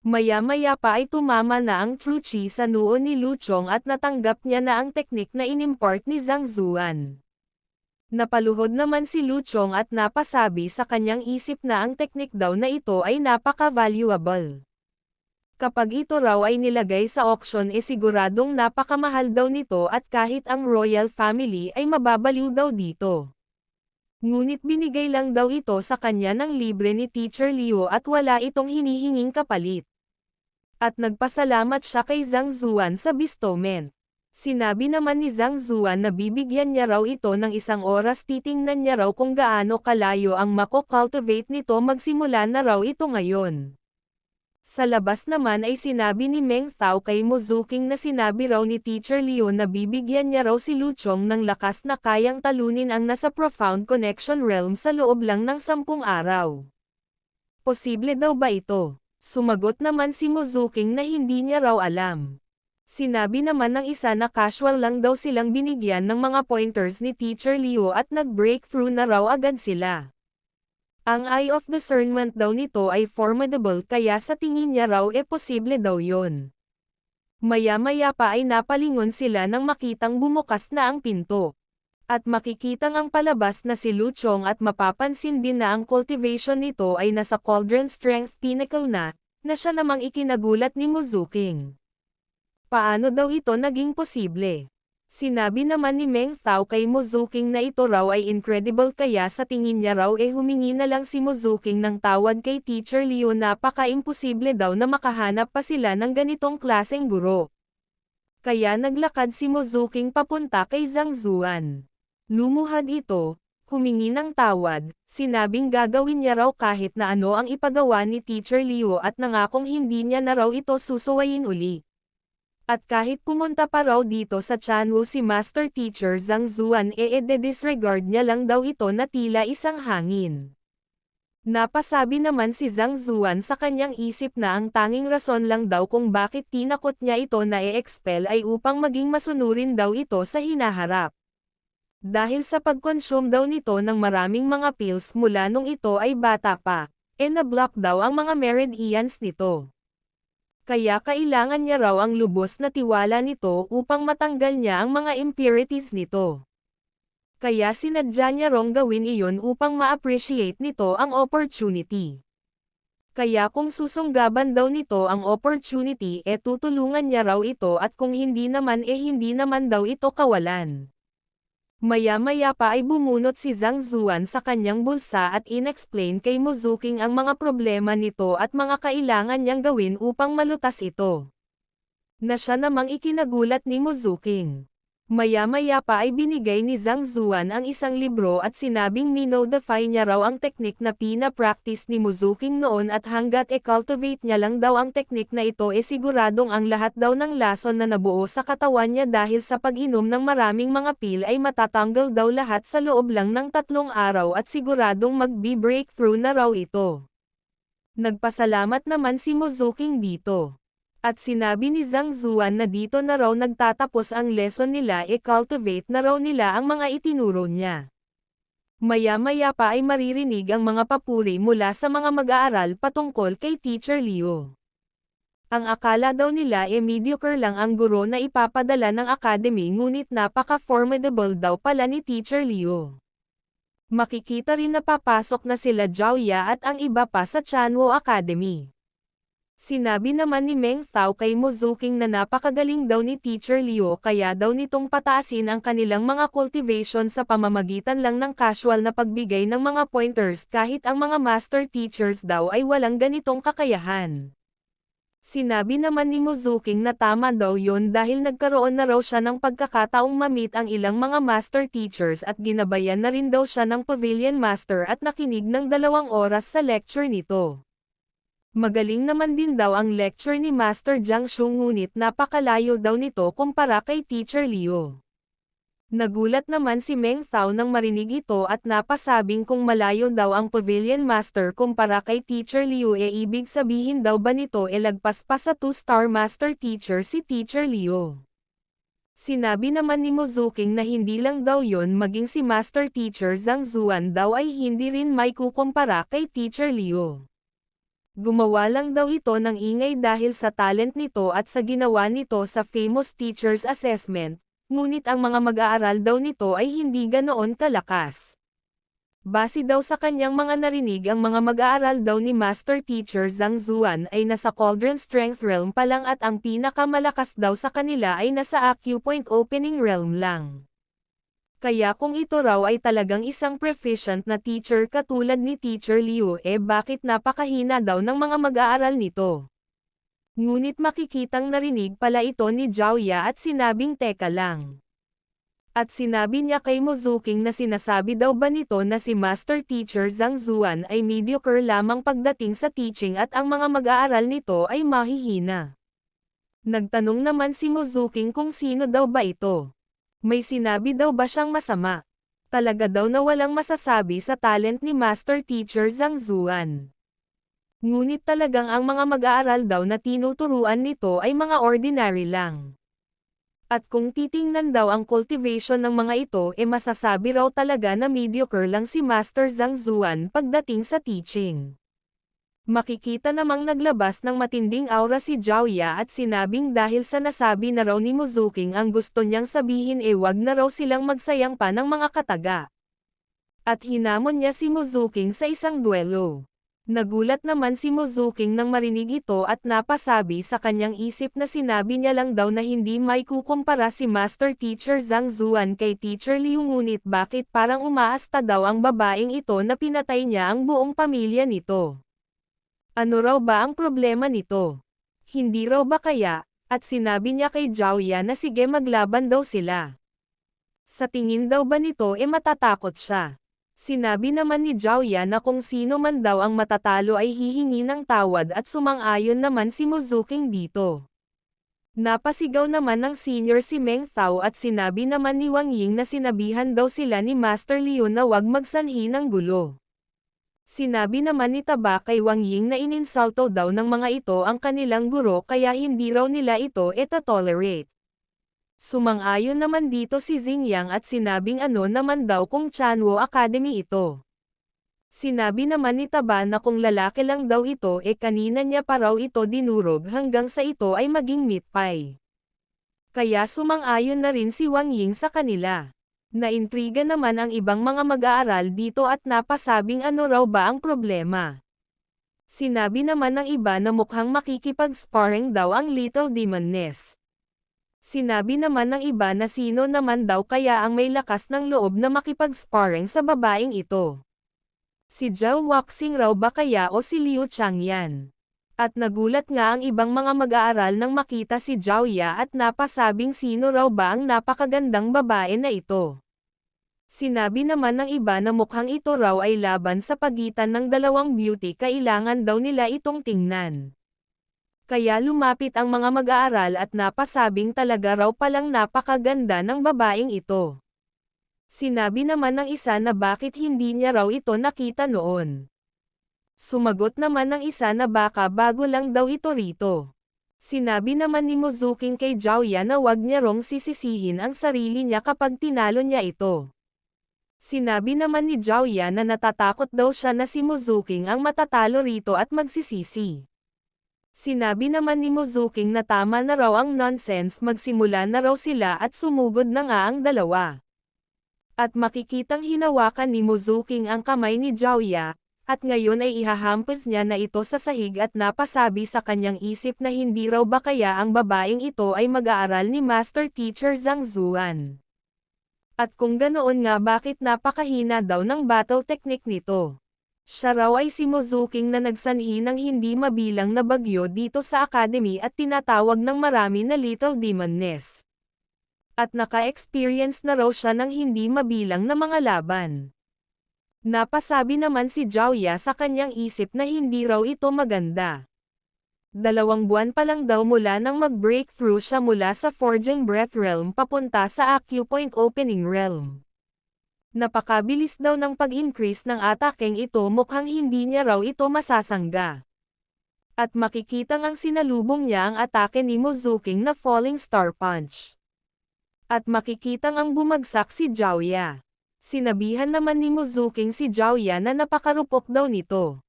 Maya-maya pa ay tumama na ang True Chi sa noo ni Lu Chong at natanggap niya na ang teknik na inimport ni Zhang Zuan. Napaluhod naman si Lu Chong at napasabi sa kanyang isip na ang teknik daw na ito ay napaka-valuable. Kapag ito raw ay nilagay sa auction siguradong napakamahal daw nito at kahit ang royal family ay mababaliw daw dito. Ngunit binigay lang daw ito sa kanya ng libre ni Teacher Liu at wala itong hinihinging kapalit. At nagpasalamat siya kay Zhang Zuan sa bestowment. Sinabi naman ni Zhang Zuan na bibigyan niya raw ito ng 1 oras, titingnan niya raw kung gaano kalayo ang mako-cultivate nito, magsimula na raw ito ngayon. Sa labas naman ay sinabi ni Meng Thao kay Mozuking na sinabi raw ni Teacher Liu na bibigyan niya raw si Lu Chong ng lakas na kayang talunin ang nasa Profound Connection Realm sa loob lang ng 10 araw. Posible daw ba ito? Sumagot naman si Mozuking na hindi niya raw alam. Sinabi naman ng isa na casual lang daw silang binigyan ng mga pointers ni Teacher Liu at nag-breakthrough na raw agad sila. Ang Eye of Discernment daw nito ay formidable kaya sa tingin niya raw posible daw yon. Maya-maya pa ay napalingon sila nang makitang bumukas na ang pinto. At makikitang ang palabas na si Lu Chong at mapapansin din na ang cultivation nito ay nasa Cauldron Strength Pinnacle na siya namang ikinagulat ni Mozuking. Paano daw ito naging posible? Sinabi naman ni Meng Thao kay Mozuking na ito raw ay incredible kaya sa tingin niya raw humingi na lang si Mozuking ng tawad kay Teacher Liu, napaka-imposible daw na makahanap pa sila ng ganitong klaseng guro. Kaya naglakad si Mozuking papunta kay Zhang Zuan. Lumuhad ito, humingi ng tawad, sinabing gagawin niya raw kahit na ano ang ipagawa ni Teacher Liu at nangakong hindi niya na raw ito susuwayin uli. At kahit pumunta pa raw dito sa Chanwu si Master Teacher Zhang Zuan disregard niya lang daw ito na tila isang hangin. Napasabi naman si Zhang Zuan sa kanyang isip na ang tanging rason lang daw kung bakit tinakot niya ito na i-expel ay upang maging masunurin daw ito sa hinaharap. Dahil sa pag-consume daw nito ng maraming mga pills mula nung ito ay bata pa, na-block daw ang mga meridians nito. Kaya kailangan niya raw ang lubos na tiwala nito upang matanggal niya ang mga impurities nito. Kaya sinadya niya rong gawin iyon upang ma-appreciate nito ang opportunity. Kaya kung susunggaban daw nito ang opportunity tutulungan niya raw ito at kung hindi naman hindi naman daw ito kawalan. Maya-maya pa ay bumunot si Zhang Zuan sa kanyang bulsa at inexplain kay Muzuking ang mga problema nito at mga kailangan niyang gawin upang malutas ito. Na siya namang ikinagulat ni Muzuking. Maya-maya pa ay binigay ni Zhang Zuan ang isang libro at sinabing minodify niya raw ang teknik na pina-practice ni Muzuking noon at hanggat cultivate niya lang daw ang teknik na ito siguradong ang lahat daw ng lason na nabuo sa katawan niya dahil sa pag-inom ng maraming mga pil ay matatanggal daw lahat sa loob lang ng 3 araw at siguradong magbi-breakthrough na raw ito. Nagpasalamat naman si Muzuking dito. At sinabi ni Zhang Zuan na dito na raw nagtatapos ang lesson nila cultivate na raw nila ang mga itinuro niya. Maya-maya pa ay maririnig ang mga papuri mula sa mga mag-aaral patungkol kay Teacher Liu. Ang akala daw nila mediocre lang ang guro na ipapadala ng academy ngunit napaka-formidable daw pala ni Teacher Liu. Makikita rin na papasok na sila Jiaoya at ang iba pa sa Chanwo Academy. Sinabi naman ni Meng Thao kay Muzuking na napakagaling daw ni Teacher Liu kaya daw nitong pataasin ang kanilang mga cultivation sa pamamagitan lang ng casual na pagbigay ng mga pointers kahit ang mga master teachers daw ay walang ganitong kakayahan. Sinabi naman ni Muzuking na tama daw yon dahil nagkaroon na raw siya ng pagkakataong ma-meet ang ilang mga master teachers at ginabayan na rin daw siya ng pavilion master at nakinig ng 2 oras sa lecture nito. Magaling naman din daw ang lecture ni Master Jiang Shu ngunit napakalayo daw nito kumpara kay Teacher Liu. Nagulat naman si Meng Thao nang marinig ito at napasabing kung malayo daw ang Pavilion Master kumpara kay Teacher Liu ibig sabihin daw ba nito lagpas pa sa 2-star Master Teacher si Teacher Liu. Sinabi naman ni Muzuking na hindi lang daw yon maging si Master Teacher Zhang Zuan daw ay hindi rin may kukumpara kay Teacher Liu. Gumawa lang daw ito ng ingay dahil sa talent nito at sa ginawa nito sa Famous Teachers Assessment, ngunit ang mga mag-aaral daw nito ay hindi ganoon kalakas. Base daw sa kanyang mga narinig ang mga mag-aaral daw ni Master Teacher Zhang Zuan ay nasa Cauldron Strength Realm pa lang at ang pinakamalakas daw sa kanila ay nasa Acupoint Opening Realm lang. Kaya kung ito raw ay talagang isang proficient na teacher katulad ni Teacher Liu bakit napakahina daw ng mga mag-aaral nito? Ngunit makikitang narinig pala ito ni Jiaoya at sinabing teka lang. At sinabi niya kay Muzuking na sinasabi daw ba nito na si Master Teacher Zhang Zuan ay mediocre lamang pagdating sa teaching at ang mga mag-aaral nito ay mahihina. Nagtanong naman si Muzuking kung sino daw ba ito. May sinabi daw ba siyang masama? Talaga daw na walang masasabi sa talent ni Master Teacher Zhang Zuan. Ngunit talagang ang mga mag-aaral daw na tinuturuan nito ay mga ordinary lang. At kung titingnan daw ang cultivation ng mga ito masasabi raw talaga na mediocre lang si Master Zhang Zuan pagdating sa teaching. Makikita namang naglabas ng matinding aura si Jiaoya at sinabing dahil sa nasabi na raw ni Muzuking ang gusto niyang sabihin wag na raw silang magsayang pa ng mga kataga. At hinamon niya si Muzuking sa isang duelo. Nagulat naman si Muzuking nang marinig ito at napasabi sa kanyang isip na sinabi niya lang daw na hindi may kukumpara si Master Teacher Zhang Zuan kay Teacher Liu ngunit bakit parang umaasta daw ang babaeng ito na pinatay niya ang buong pamilya nito. Ano raw ba ang problema nito? Hindi raw ba kaya, at sinabi niya kay Jiaoya na sige maglaban daw sila. Sa tingin daw ba nito matatakot siya? Sinabi naman ni Jiaoya na kung sino man daw ang matatalo ay hihingi ng tawad at sumang-ayon naman si Muzuking dito. Napasigaw naman ng senior si Meng Thao at sinabi naman ni Wang Ying na sinabihan daw sila ni Master Liu na wag magsanhi ng gulo. Sinabi naman ni Taba kay Wang Ying na ininsulto daw ng mga ito ang kanilang guro kaya hindi raw nila ito tolerate. Sumang-ayon naman dito si Xingyang at sinabing ano naman daw kung Chanwo Academy ito. Sinabi naman ni Taba na kung lalaki lang daw ito kanina niya pa raw ito dinurog hanggang sa ito ay maging meat pie. Kaya sumang-ayon na rin si Wang Ying sa kanila. Naintriga naman ang ibang mga mag-aaral dito at napasabing ano raw ba ang problema. Sinabi naman ng iba na mukhang makikipag-sparring daw ang Little Demoness. Sinabi naman ng iba na sino naman daw kaya ang may lakas ng loob na makipag-sparring sa babaeng ito. Si Zhao Waxing raw ba kaya o si Liu Changyan? At nagulat nga ang ibang mga mag-aaral nang makita si Zhao Ya at napasabing sino raw ba ang napakagandang babae na ito. Sinabi naman ng iba na mukhang ito raw ay laban sa pagitan ng dalawang beauty kailangan daw nila itong tingnan. Kaya lumapit ang mga mag-aaral at napasabing talaga raw palang napakaganda ng babaeng ito. Sinabi naman ng isa na bakit hindi niya raw ito nakita noon. Sumagot naman ng isa na baka bago lang daw ito rito. Sinabi naman ni Muzuking kay Zhao Ya na wag niya rong sisisihin ang sarili niya kapag tinalo niya ito. Sinabi naman ni Zhao Ya na natatakot daw siya na si Muzuking ang matatalo rito at magsisisi. Sinabi naman ni Muzuking na tama na raw ang nonsense magsimula na raw sila at sumugod na nga ang dalawa. At makikitang hinawakan ni Muzuking ang kamay ni Zhao Ya, at ngayon ay ihahampas niya na ito sa sahig at napasabi sa kanyang isip na hindi raw ba kaya ang babaeng ito ay mag-aaral ni Master Teacher Zhang Zuan. At kung ganoon nga bakit napakahina daw ng battle technique nito. Siya raw ay si Muzuking na nagsanhi ng hindi mabilang na bagyo dito sa academy at tinatawag ng marami na Little Demoness. At naka-experience na raw siya ng hindi mabilang na mga laban. Napasabi naman si Zhao Ya sa kanyang isip na hindi raw ito maganda. 2 buwan pa lang daw mula nang mag-breakthrough siya mula sa Forging Breath Realm papunta sa Acupoint Opening Realm. Napakabilis daw ng pag-increase ng atakeng ito mukhang hindi niya raw ito masasangga. At makikitang ang sinalubong niya ang atake ni Muzuking na Falling Star Punch. At makikitang ang bumagsak si Zhao Ya. Sinabihan naman ni Muzuking si Zhao Ya na napakarupok daw nito.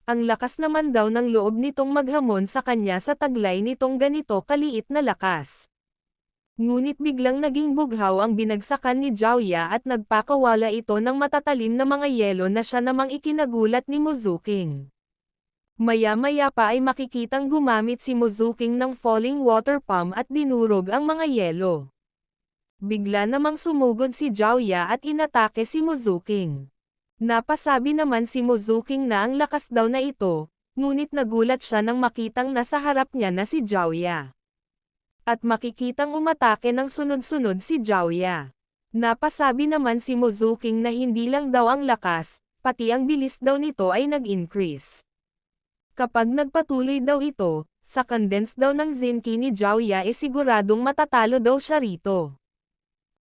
Ang lakas naman daw ng loob nitong maghamon sa kanya sa taglay nitong ganito kaliit na lakas. Ngunit biglang naging bughaw ang binagsakan ni Zhao Ya at nagpakawala ito ng matatalim na mga yelo na siya namang ikinagulat ni Muzuking. Maya-maya pa ay makikitang gumamit si Muzuking ng falling water palm at dinurog ang mga yelo. Bigla namang sumugod si Zhao Ya at inatake si Muzuking. Napasabi naman si Muzuking na ang lakas daw na ito, ngunit nagulat siya nang makitang nasa harap niya na si Zhao Ya. At makikitang umatake ng sunod-sunod si Zhao Ya. Napasabi naman si Muzuking na hindi lang daw ang lakas, pati ang bilis daw nito ay nag-increase. Kapag nagpatuloy daw ito, sa condense daw ng Zenki ni Zhao Ya siguradong matatalo daw siya rito.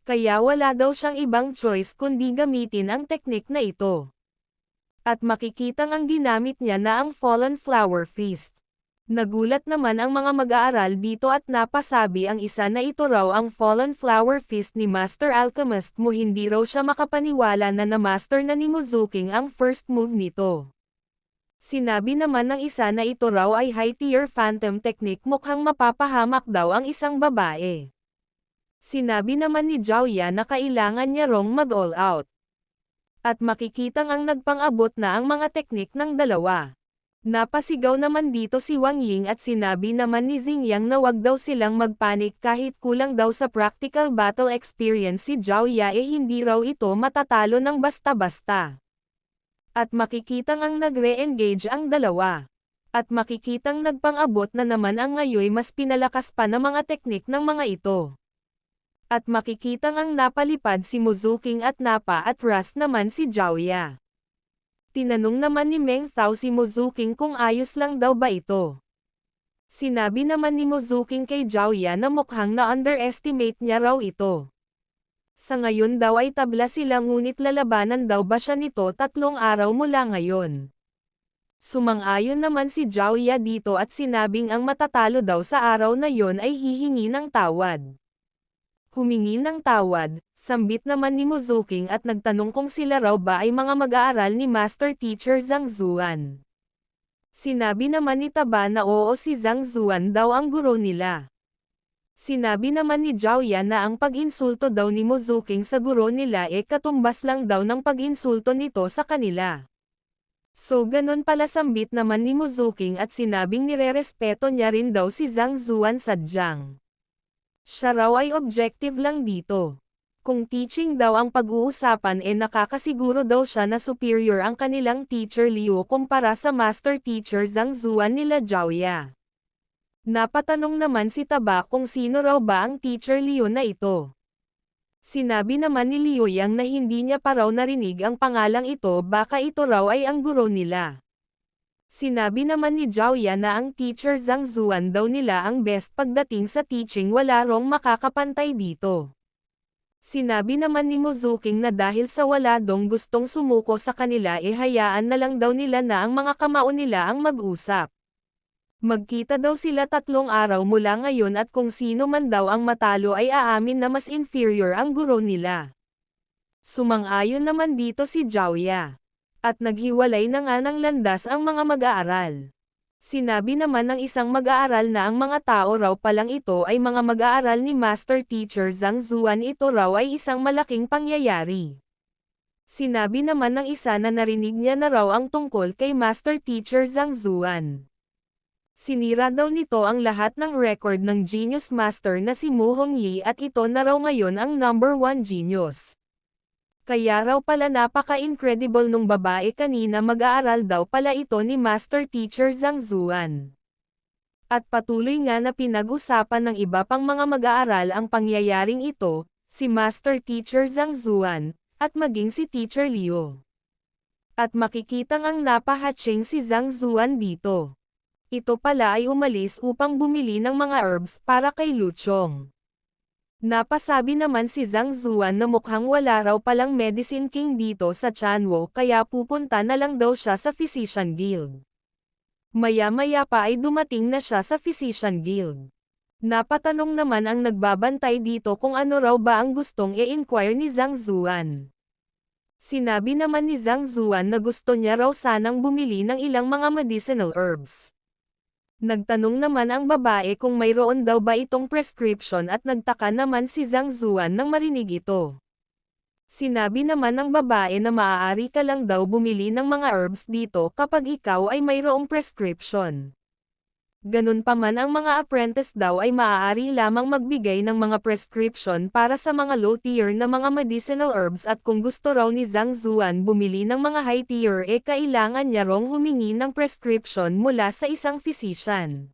Kaya wala daw siyang ibang choice kundi gamitin ang teknik na ito. At makikitang ang ginamit niya na ang Fallen Flower Fist. Nagulat naman ang mga mag-aaral dito at napasabi ang isa na ito raw ang Fallen Flower Fist ni Master Alchemist mo hindi raw siya makapaniwala na na-master na ni Muzuking ang first move nito. Sinabi naman ng isa na ito raw ay high-tier phantom technique mukhang mapapahamak daw ang isang babae. Sinabi naman ni Zhao Ya na kailangan niya rong mag-all out. At makikitang ang nagpang-abot na ang mga teknik ng dalawa. Napasigaw naman dito si Wang Ying at sinabi naman ni Xingyang na wag daw silang magpanik kahit kulang daw sa practical battle experience si Zhao Ya hindi raw ito matatalo ng basta-basta. At makikitang ang nagre-engage ang dalawa. At makikitang nagpang-abot na naman ang ngayoy mas pinalakas pa na mga teknik ng mga ito. At makikitang ang napalipad si Muzuking at napa at ras naman si Zhao Ya. Tinanong naman ni Meng Thao si Muzuking kung ayos lang daw ba ito. Sinabi naman ni Muzuking kay Zhao Ya na mukhang na-underestimate niya raw ito. Sa ngayon daw ay tabla sila ngunit lalabanan daw ba siya nito 3 araw mula ngayon. Sumang-ayon naman si Joya dito at sinabing ang matatalo daw sa araw na yon ay hihingi ng tawad. Humingi ng tawad, sambit naman ni Muzuking at nagtanong kung sila raw ba ay mga mag-aaral ni Master Teacher Zhang Zuan. Sinabi naman ni Taba na oo, si Zhang Zuan daw ang guro nila. Sinabi naman ni Joya na ang pag-insulto daw ni Muzuking sa guro nila katumbas lang daw ng pag-insulto nito sa kanila. So ganun pala, sambit naman ni Muzuking at sinabing nirerespeto niya rin daw si Zhang Zuan sadyang siya raw ay objective lang dito. Kung teaching daw ang pag-uusapan nakakasiguro daw siya na superior ang kanilang teacher Liu kumpara sa master teacher Zhang Zuan nila Joya. Napatanong naman si Taba kung sino raw ba ang teacher Liu na ito. Sinabi naman ni Liu Yang na hindi niya pa raw narinig ang pangalang ito, baka ito raw ay ang guro nila. Sinabi naman ni Joya na ang teacher Zhang Zuan daw nila ang best pagdating sa teaching, wala rong makakapantay dito. Sinabi naman ni Muzuking na dahil sa wala dong gustong sumuko sa kanila hayaan na lang daw nila na ang mga kamao nila ang mag-usap. Magkita daw sila 3 araw mula ngayon at kung sino man daw ang matalo ay aamin na mas inferior ang guro nila. Sumang-ayon naman dito si Joya. At naghiwalay na nga ng landas ang mga mag-aaral. Sinabi naman ng isang mag-aaral na ang mga tao raw palang ito ay mga mag-aaral ni Master Teacher Zhang Zuan, ito raw ay isang malaking pangyayari. Sinabi naman ng isa na narinig niya na raw ang tungkol kay Master Teacher Zhang Zuan. Sinira daw nito ang lahat ng record ng Genius Master na si Mu Hongyi at ito na raw ngayon ang #1 genius. Kaya raw pala napaka-incredible nung babae kanina, mag-aaral daw pala ito ni Master Teacher Zhang Zuan. At patuloy nga na pinag-usapan ng iba pang mga mag-aaral ang pangyayaring ito, si Master Teacher Zhang Zuan, at maging si Teacher Liu. At makikitang ang napahatching si Zhang Zuan dito. Ito pala ay umalis upang bumili ng mga herbs para kay Luchong. Napasabi naman si Zhang Zuan na mukhang wala raw palang Medicine King dito sa Chanwo kaya pupunta na lang daw siya sa Physician Guild. Maya-maya pa ay dumating na siya sa Physician Guild. Napatanong naman ang nagbabantay dito kung ano raw ba ang gustong i-inquire ni Zhang Zuan. Sinabi naman ni Zhang Zuan na gusto niya raw sanang bumili ng ilang mga medicinal herbs. Nagtanong naman ang babae kung mayroon daw ba itong prescription at nagtaka naman si Zhang Zuan nang marinig ito. Sinabi naman ng babae na maaari ka lang daw bumili ng mga herbs dito kapag ikaw ay mayroong prescription. Ganun pa man, ang mga apprentice daw ay maaari lamang magbigay ng mga prescription para sa mga low tier na mga medicinal herbs at kung gusto raw ni Zhang Zuan bumili ng mga high tier kailangan niya rong humingi ng prescription mula sa isang physician.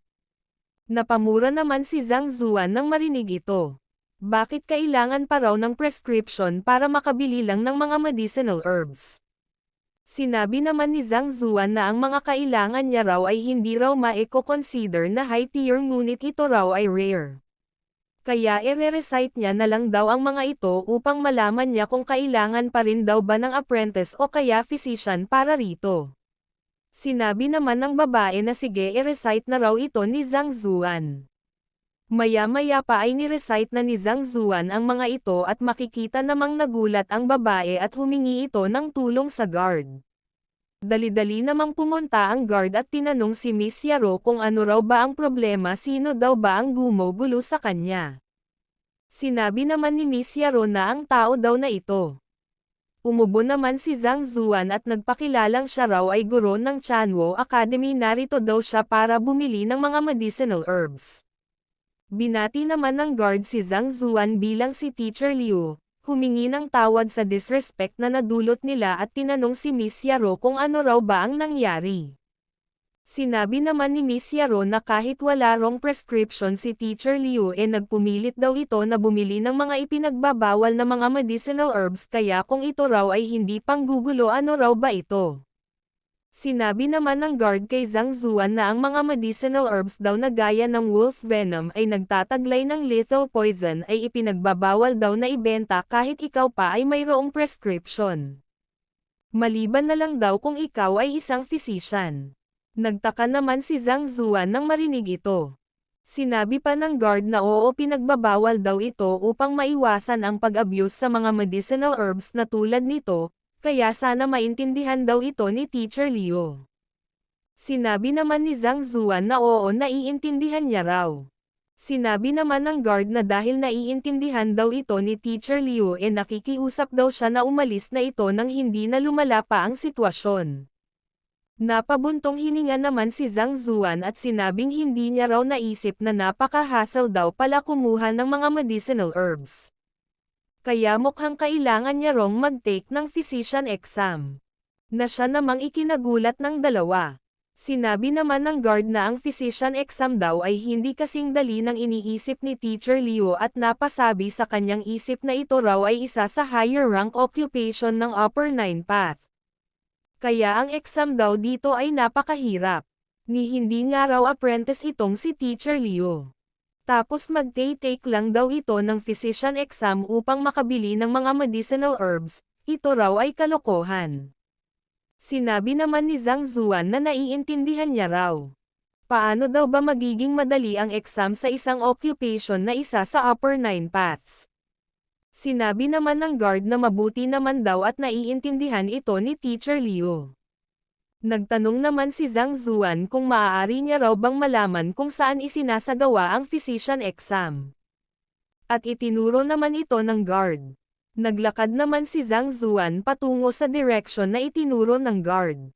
Napamura naman si Zhang Zuan nang marinig ito. Bakit kailangan pa raw ng prescription para makabili lang ng mga medicinal herbs? Sinabi naman ni Zhang Zuan na ang mga kailangan niya raw ay hindi raw maiko-consider na high tier ngunit ito raw ay rare. Kaya i-recite niya na lang daw ang mga ito upang malaman niya kung kailangan pa rin daw ba ng apprentice o kaya physician para rito. Sinabi naman ng babae na sige, i-recite na raw ito ni Zhang Zuan. Maya-maya pa ay ni-recite na ni Zhang Zuan ang mga ito at makikita namang nagulat ang babae at humingi ito ng tulong sa guard. Dali-dali namang pumunta ang guard at tinanong si Miss Yaro kung ano raw ba ang problema, sino daw ba ang gumugulo sa kanya. Sinabi naman ni Miss Yaro na ang tao daw na ito. Umubo naman si Zhang Zuan at nagpakilalang siya raw ay guro ng Chanwo Academy, narito daw siya para bumili ng mga medicinal herbs. Binati naman ng guard si Zhang Zuan bilang si Teacher Liu, humingi ng tawad sa disrespect na nadulot nila at tinanong si Miss Yaro kung ano raw ba ang nangyari. Sinabi naman ni Miss Yaro na kahit wala rong prescription si Teacher Liu nagpumilit daw ito na bumili ng mga ipinagbabawal na mga medicinal herbs, kaya kung ito raw ay hindi panggugulo, ano raw ba ito? Sinabi naman ng guard kay Zhang Zuan na ang mga medicinal herbs daw na gaya ng wolf venom ay nagtataglay ng lethal poison ay ipinagbabawal daw na ibenta kahit ikaw pa ay mayroong prescription. Maliban na lang daw kung ikaw ay isang physician. Nagtaka naman si Zhang Zuan nang marinig ito. Sinabi pa ng guard na oo, pinagbabawal daw ito upang maiwasan ang pag-abuse sa mga medicinal herbs na tulad nito, kaya sana maintindihan daw ito ni Teacher Liu. Sinabi naman ni Zhang Zuan na oo, naiintindihan niya raw. Sinabi naman ng guard na dahil naiintindihan daw ito ni Teacher Liu nakikiusap daw siya na umalis na ito nang hindi na lumala pa ang sitwasyon. Napabuntong hininga naman si Zhang Zuan at sinabing hindi niya raw naisip na napaka-hassle daw pala kumuha ng mga medicinal herbs. Kaya mukhang kailangan niya rong mag-take ng physician exam. Na siya namang ikinagulat ng dalawa. Sinabi naman ng guard na ang physician exam daw ay hindi kasing dali ng iniisip ni Teacher Liu at napasabi sa kanyang isip na ito raw ay isa sa higher rank occupation ng Upper Nine Path. Kaya ang exam daw dito ay napakahirap. Ni hindi nga raw apprentice itong si Teacher Liu. Tapos mag-take lang daw ito ng physician exam upang makabili ng mga medicinal herbs, ito raw ay kalokohan. Sinabi naman ni Zhang Zuan na naiintindihan niya raw. Paano daw ba magiging madali ang exam sa isang occupation na isa sa Upper Nine Paths? Sinabi naman ng guard na mabuti naman daw at naiintindihan ito ni Teacher Liu. Nagtanong naman si Zhang Zuan kung maaari niya raw bang malaman kung saan isinasagawa ang physician exam. At itinuro naman ito ng guard. Naglakad naman si Zhang Zuan patungo sa direksyon na itinuro ng guard.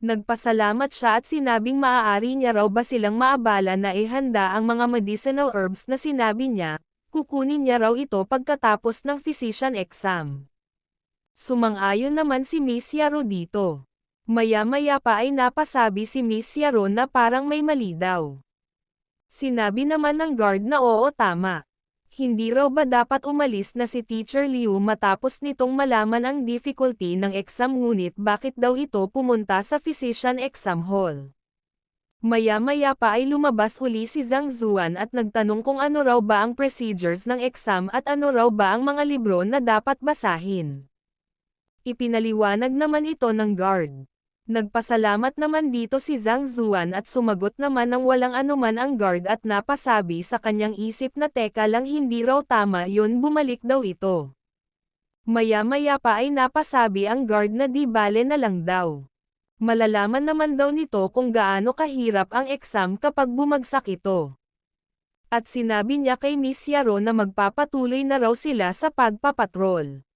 Nagpasalamat siya at sinabing maaari niya raw ba silang maabala na ihanda ang mga medicinal herbs na sinabi niya. Kukunin niya raw ito pagkatapos ng physician exam. Sumang-ayon naman si Miss Yaro dito. Maya-maya pa ay napasabi si Miss Yaro na parang may mali daw. Sinabi naman ng guard na oo, tama. Hindi raw ba dapat umalis na si Teacher Liu matapos nitong malaman ang difficulty ng exam, ngunit bakit daw ito pumunta sa physician exam hall? Maya-maya pa ay lumabas uli si Zhang Zuan at nagtanong kung ano raw ba ang procedures ng exam at ano raw ba ang mga libro na dapat basahin. Ipinaliwanag naman ito ng guard. Nagpasalamat naman dito si Zhang Zuan at sumagot naman ng walang anuman ang guard at napasabi sa kanyang isip na teka lang, hindi raw tama yun, bumalik daw ito. Maya-maya pa ay napasabi ang guard na di bale na lang daw. Malalaman naman daw nito kung gaano kahirap ang exam kapag bumagsak ito. At sinabi niya kay Miss Yaro na magpapatuloy na raw sila sa pagpapatrol.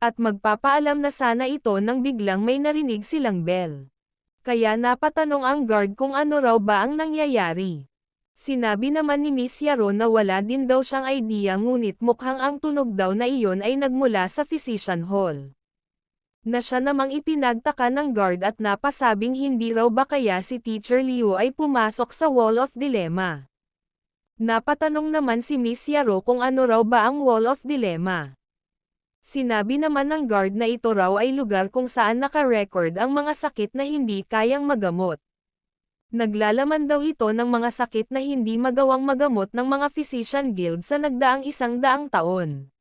At magpapaalam na sana ito nang biglang may narinig silang bell. Kaya napatanong ang guard kung ano raw ba ang nangyayari. Sinabi naman ni Miss Yaro na wala din daw siyang idea, ngunit mukhang ang tunog daw na iyon ay nagmula sa physician hall. Na siya namang ipinagtaka ng guard at napasabing hindi raw ba kaya si Teacher Liu ay pumasok sa Wall of Dilemma. Napatanong naman si Miss Yaro kung ano raw ba ang Wall of Dilemma. Sinabi naman ng guard na ito raw ay lugar kung saan naka-record ang mga sakit na hindi kayang magamot. Naglalaman daw ito ng mga sakit na hindi magawang magamot ng mga physician guild sa nagdaang 100 taon.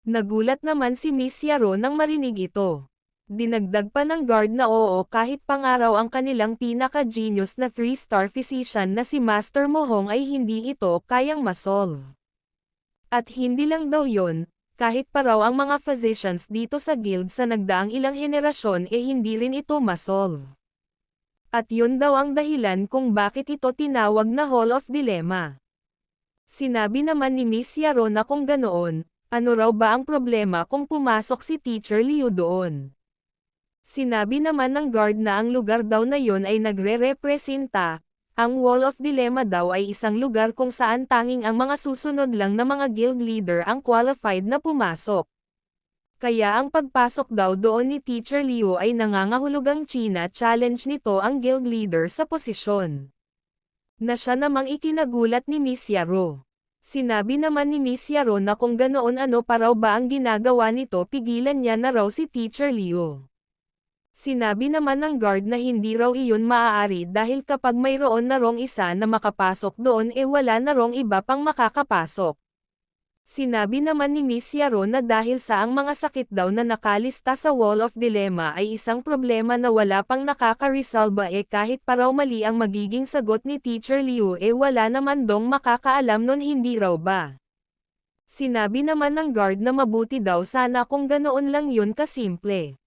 Nagulat naman si Miss Yaro nang marinig ito. Dinagdag pa ng guard na oo, kahit pangaraw ang kanilang pinaka-genius na 3-star physician na si Master Mohong ay hindi ito kayang masolve. At hindi lang daw yon, kahit pa raw ang mga physicians dito sa guild sa nagdaang ilang henerasyon hindi rin ito masolve. At yun daw ang dahilan kung bakit ito tinawag na Hall of Dilemma. Sinabi naman ni Miss Yaro na kung ganoon, ano raw ba ang problema kung pumasok si Teacher Liu doon? Sinabi naman ng guard na ang lugar daw na yon ay nagre-representa, ang Wall of Dilemma daw ay isang lugar kung saan tanging ang mga susunod lang na mga guild leader ang qualified na pumasok. Kaya ang pagpasok daw doon ni Teacher Liu ay nangangahulugang china-challenge nito ang guild leader sa posisyon. Na siya namang ikinagulat ni Miss Yaro. Sinabi naman ni Miss Yaro na kung ganoon ano pa raw ba ang ginagawa nito, pigilan niya na raw si Teacher Liu. Sinabi naman ng guard na hindi raw iyon maaari dahil kapag mayroon na rong isa na makapasok doon wala na rong iba pang makakapasok. Sinabi naman ni Miss Yaro na dahil sa ang mga sakit daw na nakalista sa Wall of Dilemma ay isang problema na wala pang nakaka-resolve kahit pa raw mali ang magiging sagot ni Teacher Liu wala naman dong makakaalam nun hindi raw ba. Sinabi naman ng guard na mabuti daw sana kung ganoon lang yun kasimple.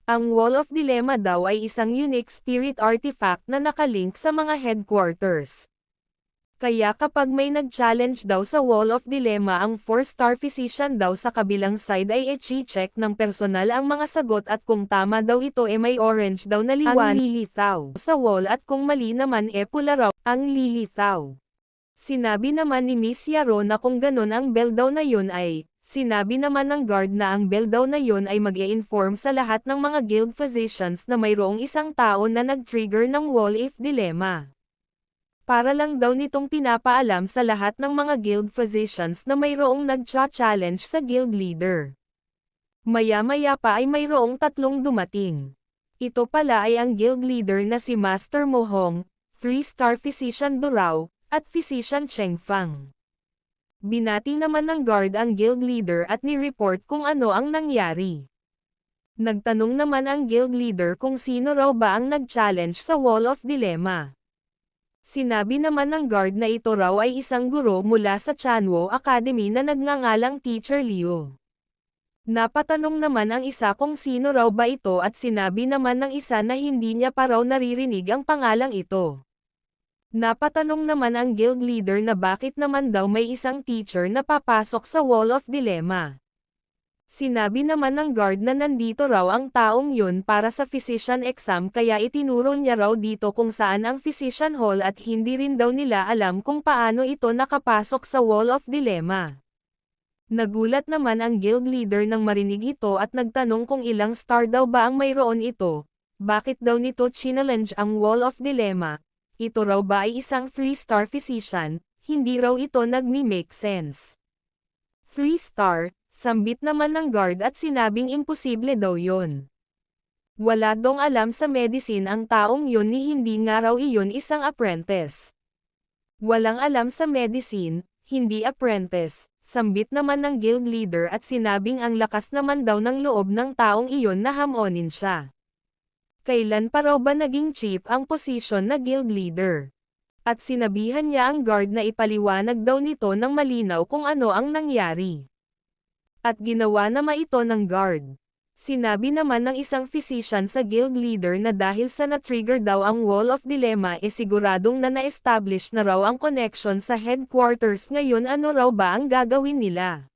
Ang Wall of Dilemma daw ay isang unique spirit artifact na nakalink sa mga headquarters. Kaya kapag may nag-challenge daw sa Wall of Dilemma ang 4-star physician daw sa kabilang side ay i-check ng personal ang mga sagot at kung tama daw ito may orange daw na liwan ang lilitaw sa wall at kung mali naman pula raw ang lilitaw. Sinabi naman ni Miss Yaro na kung ganun ang bell daw na yun sinabi naman ng guard na ang bell daw na yun ay mag-i-inform sa lahat ng mga guild physicians na mayroong isang tao na nag-trigger ng Wall of Dilemma. Para lang daw nitong pinapaalam sa lahat ng mga guild physicians na mayroong nag-challenge sa guild leader. Maya-maya pa ay mayroong 3 dumating. Ito pala ay ang guild leader na si Master Mohong, 3-star physician Durao, at physician Cheng Fang. Binati naman ng guard ang guild leader at ni-report kung ano ang nangyari. Nagtanong naman ang guild leader kung sino raw ba ang nag-challenge sa Wall of Dilemma. Sinabi naman ng guard na ito raw ay isang guro mula sa Chanwo Academy na nagngangalang Teacher Liu. Napatanong naman ang isa kung sino raw ba ito at sinabi naman ng isa na hindi niya pa raw naririnig ang pangalang ito. Napatanong naman ang guild leader na bakit naman daw may isang teacher na papasok sa Wall of Dilemma. Sinabi naman ng guard na nandito raw ang taong yun para sa physician exam kaya itinuro niya raw dito kung saan ang physician hall at hindi rin daw nila alam kung paano ito nakapasok sa Wall of Dilemma. Nagulat naman ang guild leader nang marinig ito at nagtanong kung ilang star daw ba ang mayroon ito, bakit daw nito challenge ang Wall of Dilemma, ito raw ba ay isang 3-star physician, hindi raw ito nagmi-make sense. 3-star, sambit naman ng guard at sinabing imposible daw yon. Wala dong alam sa medicine ang taong yun ni hindi nga raw iyon isang apprentice. Walang alam sa medicine, hindi apprentice, sambit naman ng guild leader at sinabing ang lakas naman daw ng loob ng taong iyon na hamonin siya. Kailan pa raw ba naging chief ang posisyon na guild leader? At sinabihan niya ang guard na ipaliwanag daw nito ng malinaw kung ano ang nangyari. At ginawa naman ito ng guard. Sinabi naman ng isang physician sa guild leader na dahil sa na-trigger daw ang Wall of Dilemma siguradong na na-establish na raw ang connection sa headquarters ngayon ano raw ba ang gagawin nila.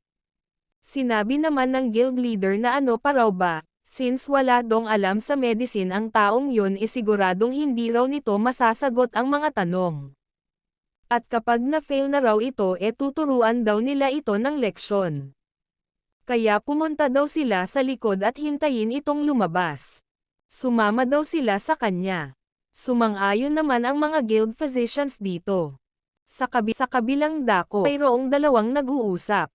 Sinabi naman ng guild leader na ano pa raw ba, since wala dong alam sa medicine ang taong yun siguradong hindi raw nito masasagot ang mga tanong. At kapag na-fail na raw ito tuturuan daw nila ito ng leksyon. Kaya pumunta daw sila sa likod at hintayin itong lumabas. Sumama daw sila sa kanya. Sumang-ayon naman ang mga guild physicians dito. Sa kabilang dako, mayroong 2 nag-uusap.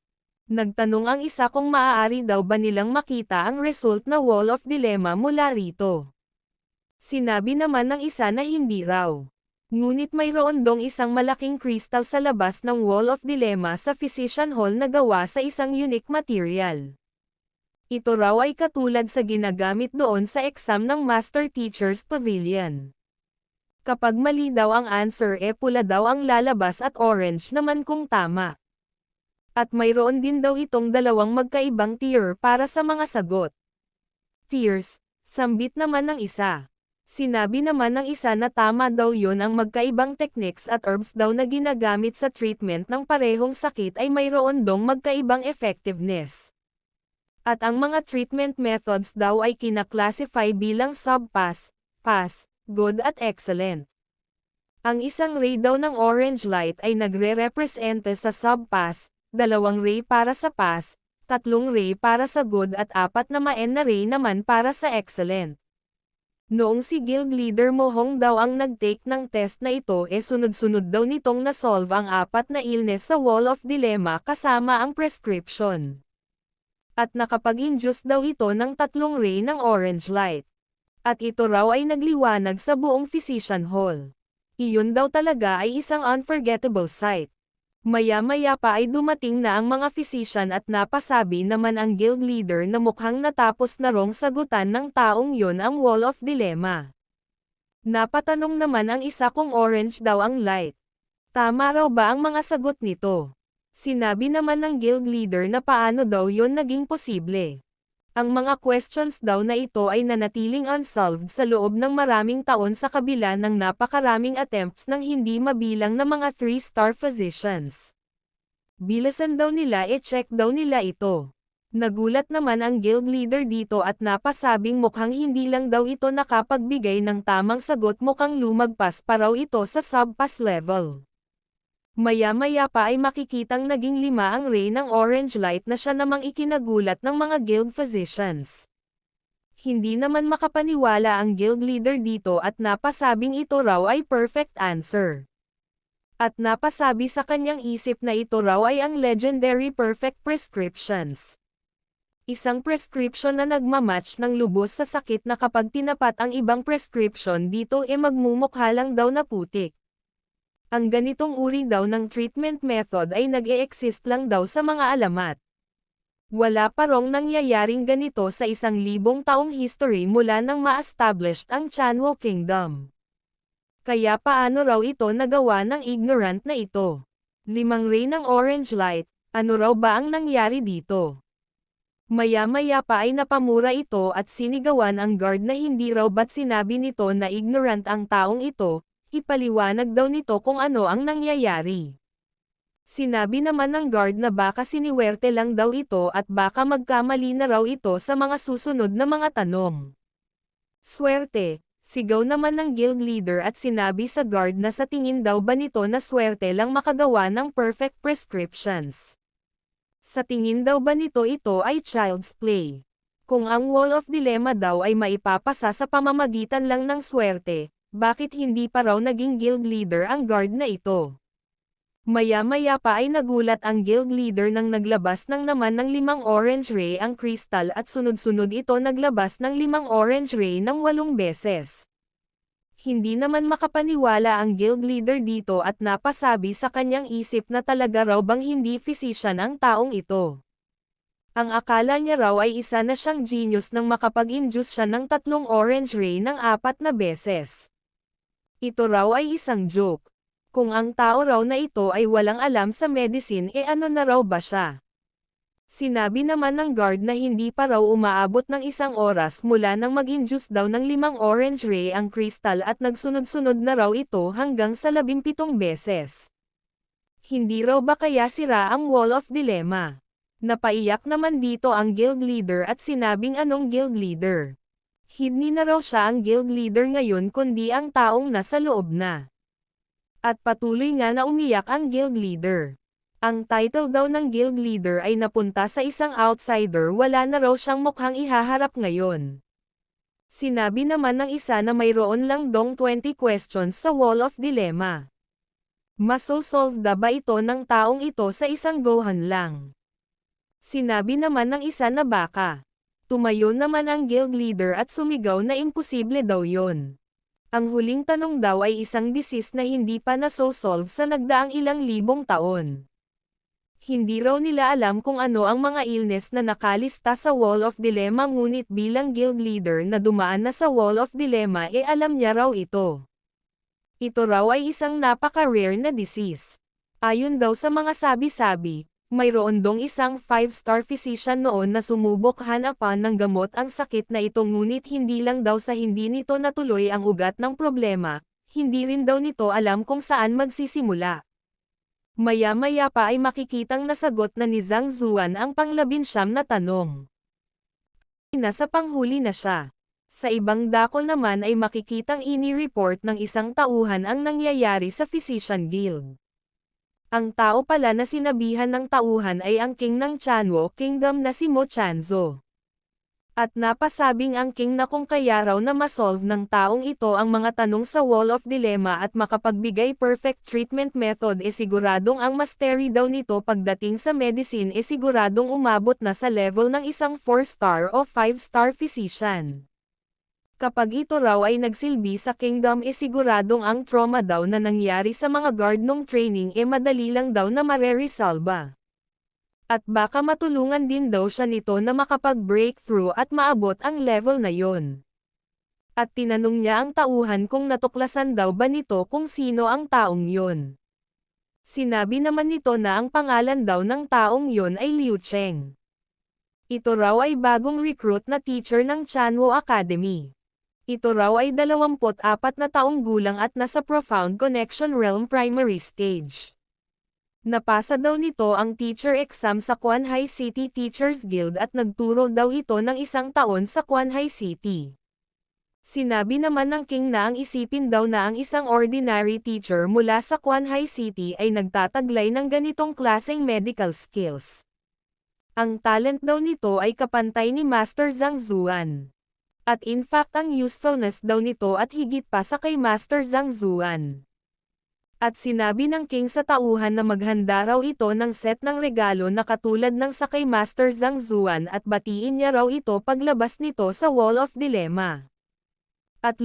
Nagtanong ang isa kung maaari daw ba nilang makita ang result na Wall of Dilemma mula rito. Sinabi naman ng isa na hindi raw. Ngunit mayroon dong isang malaking kristal sa labas ng Wall of Dilemma sa Physician Hall na gawa sa isang unique material. Ito raw ay katulad sa ginagamit doon sa exam ng Master Teacher's Pavilion. Kapag mali daw ang answer pula daw ang lalabas at orange naman kung tama. At mayroon din daw itong 2 magkaibang tier para sa mga sagot. Tiers, sambit naman ng isa. Sinabi naman ng isa na tama daw yon ang magkaibang techniques at herbs daw na ginagamit sa treatment ng parehong sakit ay mayroon dong magkaibang effectiveness. At ang mga treatment methods daw ay kinaklasify bilang subpass, pass, good at excellent. Ang isang ray daw ng orange light ay nagre-represente sa subpass, 2 ray para sa pass, 3 ray para sa good at 4 na ray naman para sa excellent. Noong si guild leader Mohong daw ang nag-take ng test na ito sunod-sunod daw nitong na-solve ang 4 na illness sa Wall of Dilemma kasama ang prescription. At nakapag-induce daw ito ng 3 ray ng orange light. At ito raw ay nagliwanag sa buong physician hall. Iyon daw talaga ay isang unforgettable sight. Maya-maya pa ay dumating na ang mga physician at napasabi naman ang guild leader na mukhang natapos na rong sagutan ng taong yon ang Wall of Dilemma. Napatanong naman ang isa kung orange daw ang light. Tama raw ba ang mga sagot nito? Sinabi naman ng guild leader na paano daw yon naging posible. Ang mga questions daw na ito ay nanatiling unsolved sa loob ng maraming taon sa kabila ng napakaraming attempts ng hindi mabilang na mga 3-star physicians. Bilisan daw nila check daw nila ito. Nagulat naman ang guild leader dito at napasabing mukhang hindi lang daw ito nakapagbigay ng tamang sagot, mukhang lumagpas pa raw ito sa subpass level. Maya-maya pa ay makikitang naging 5 ang ray ng orange light na siya namang ikinagulat ng mga guild physicians. Hindi naman makapaniwala ang guild leader dito at napasabing ito raw ay perfect answer. At napasabi sa kanyang isip na ito raw ay ang legendary perfect prescriptions. Isang prescription na nagmamatch ng lubos sa sakit na kapag tinapat ang ibang prescription dito magmumukha lang daw na putik. Ang ganitong uri daw ng treatment method ay nag-e-exist lang daw sa mga alamat. Wala pa rong nangyayaring ganito sa 1,000 taong history mula nang ma-established ang Chanwo Kingdom. Kaya paano raw ito nagawa ng ignorant na ito? 5 ray ng orange light, ano raw ba ang nangyari dito? Maya-maya pa ay napamura ito at sinigawan ang guard na hindi raw ba't sinabi nito na ignorant ang taong ito. Ipaliwanag daw nito kung ano ang nangyayari. Sinabi naman ng guard na baka siniwerte lang daw ito at baka magkamali na raw ito sa mga susunod na mga tanong. Swerte, sigaw naman ng guild leader at sinabi sa guard na sa tingin daw ba nito na swerte lang makagawa ng perfect prescriptions. Sa tingin daw ba nito ito ay child's play. Kung ang Wall of Dilemma daw ay maipapasa sa pamamagitan lang ng swerte, bakit hindi pa raw naging guild leader ang guard na ito? Maya-maya pa ay nagulat ang guild leader nang naglabas ng naman ng 5 orange ray ang crystal at sunod-sunod ito naglabas ng 5 orange ray ng 8 beses. Hindi naman makapaniwala ang guild leader dito at napasabi sa kanyang isip na talaga raw bang hindi physician ang taong ito. Ang akala niya raw ay isa na siyang genius nang makapag-induce siya ng 3 orange ray ng 4 na beses. Ito raw ay isang joke. Kung ang tao raw na ito ay walang alam sa medicine ano na raw ba siya? Sinabi naman ng guard na hindi pa raw umaabot ng 1 oras mula nang mag-induce daw ng 5 orange ray ang crystal at nagsunod-sunod na raw ito hanggang sa 17 beses. Hindi raw ba kaya sira ang Wall of Dilemma? Napaiyak naman dito ang guild leader at sinabing anong guild leader? Hindi na raw siya ang guild leader ngayon kundi ang taong nasa loob na. At patuloy nga na umiyak ang guild leader. Ang title daw ng guild leader ay napunta sa isang outsider, wala na raw siyang mukhang ihaharap ngayon. Sinabi naman ng isa na mayroon lang dong 20 questions sa Wall of Dilemma. Masosolve da ba ito ng taong ito sa isang gohan lang? Sinabi naman ng isa na baka. Tumayo naman ang guild leader at sumigaw na imposible daw yon. Ang huling tanong daw ay isang disease na hindi pa nasosolve sa nagdaang ilang libong taon. Hindi raw nila alam kung ano ang mga illness na nakalista sa Wall of Dilemma, ngunit bilang guild leader na dumaan na sa Wall of Dilemma alam niya raw ito. Ito raw ay isang napaka-rare na disease. Ayon daw sa mga sabi-sabi, mayroon dong isang 5-star physician noon na sumubok hanapan ng gamot ang sakit na ito, ngunit hindi lang daw sa hindi nito natuloy ang ugat ng problema, hindi rin daw nito alam kung saan magsisimula. Maya-maya pa ay makikitang nasagot na ni Zhang Zuan ang pang-19 na tanong. Nasa panghuli na siya. Sa ibang dakol naman ay makikitang ini-report ng isang tauhan ang nangyayari sa Physician Guild. Ang tao pala na sinabihan ng tauhan ay ang king ng Chanwo Kingdom na si Mo Chanzo. At napasabing ang king na kung kaya raw na masolve ng taong ito ang mga tanong sa Wall of Dilemma at makapagbigay perfect treatment method siguradong ang mastery daw nito pagdating sa medicine siguradong umabot na sa level ng isang 4-star o 5-star physician. Kapag ito raw ay nagsilbi sa kingdom siguradong ang trauma daw na nangyari sa mga guard nung training madali lang daw na mareresolba. At baka matulungan din daw siya nito na makapag-breakthrough at maabot ang level na yon. At tinanong niya ang tauhan kung natuklasan daw ba nito kung sino ang taong yon. Sinabi naman nito na ang pangalan daw ng taong yon ay Liu Cheng. Ito raw ay bagong recruit na teacher ng Chanwo Academy. Ito raw ay 24 na taong gulang at nasa Profound Connection Realm Primary Stage. Napasa daw nito ang teacher exam sa Quanhai City Teachers Guild at nagturo daw ito ng 1 taon sa Quanhai City. Sinabi naman ng King na ang isipin daw na ang isang ordinary teacher mula sa Quanhai City ay nagtataglay ng ganitong klaseng medical skills. Ang talent daw nito ay kapantay ni Master Zhang Zuan. At in fact ang usefulness daw nito at higit pa sa kay Master Zhang Zuan. At sinabi ng King sa tauhan na maghanda raw ito ng set ng regalo na katulad ng sa kay Master Zhang Zuan at batiin niya raw ito paglabas nito sa Wall of Dilemma. At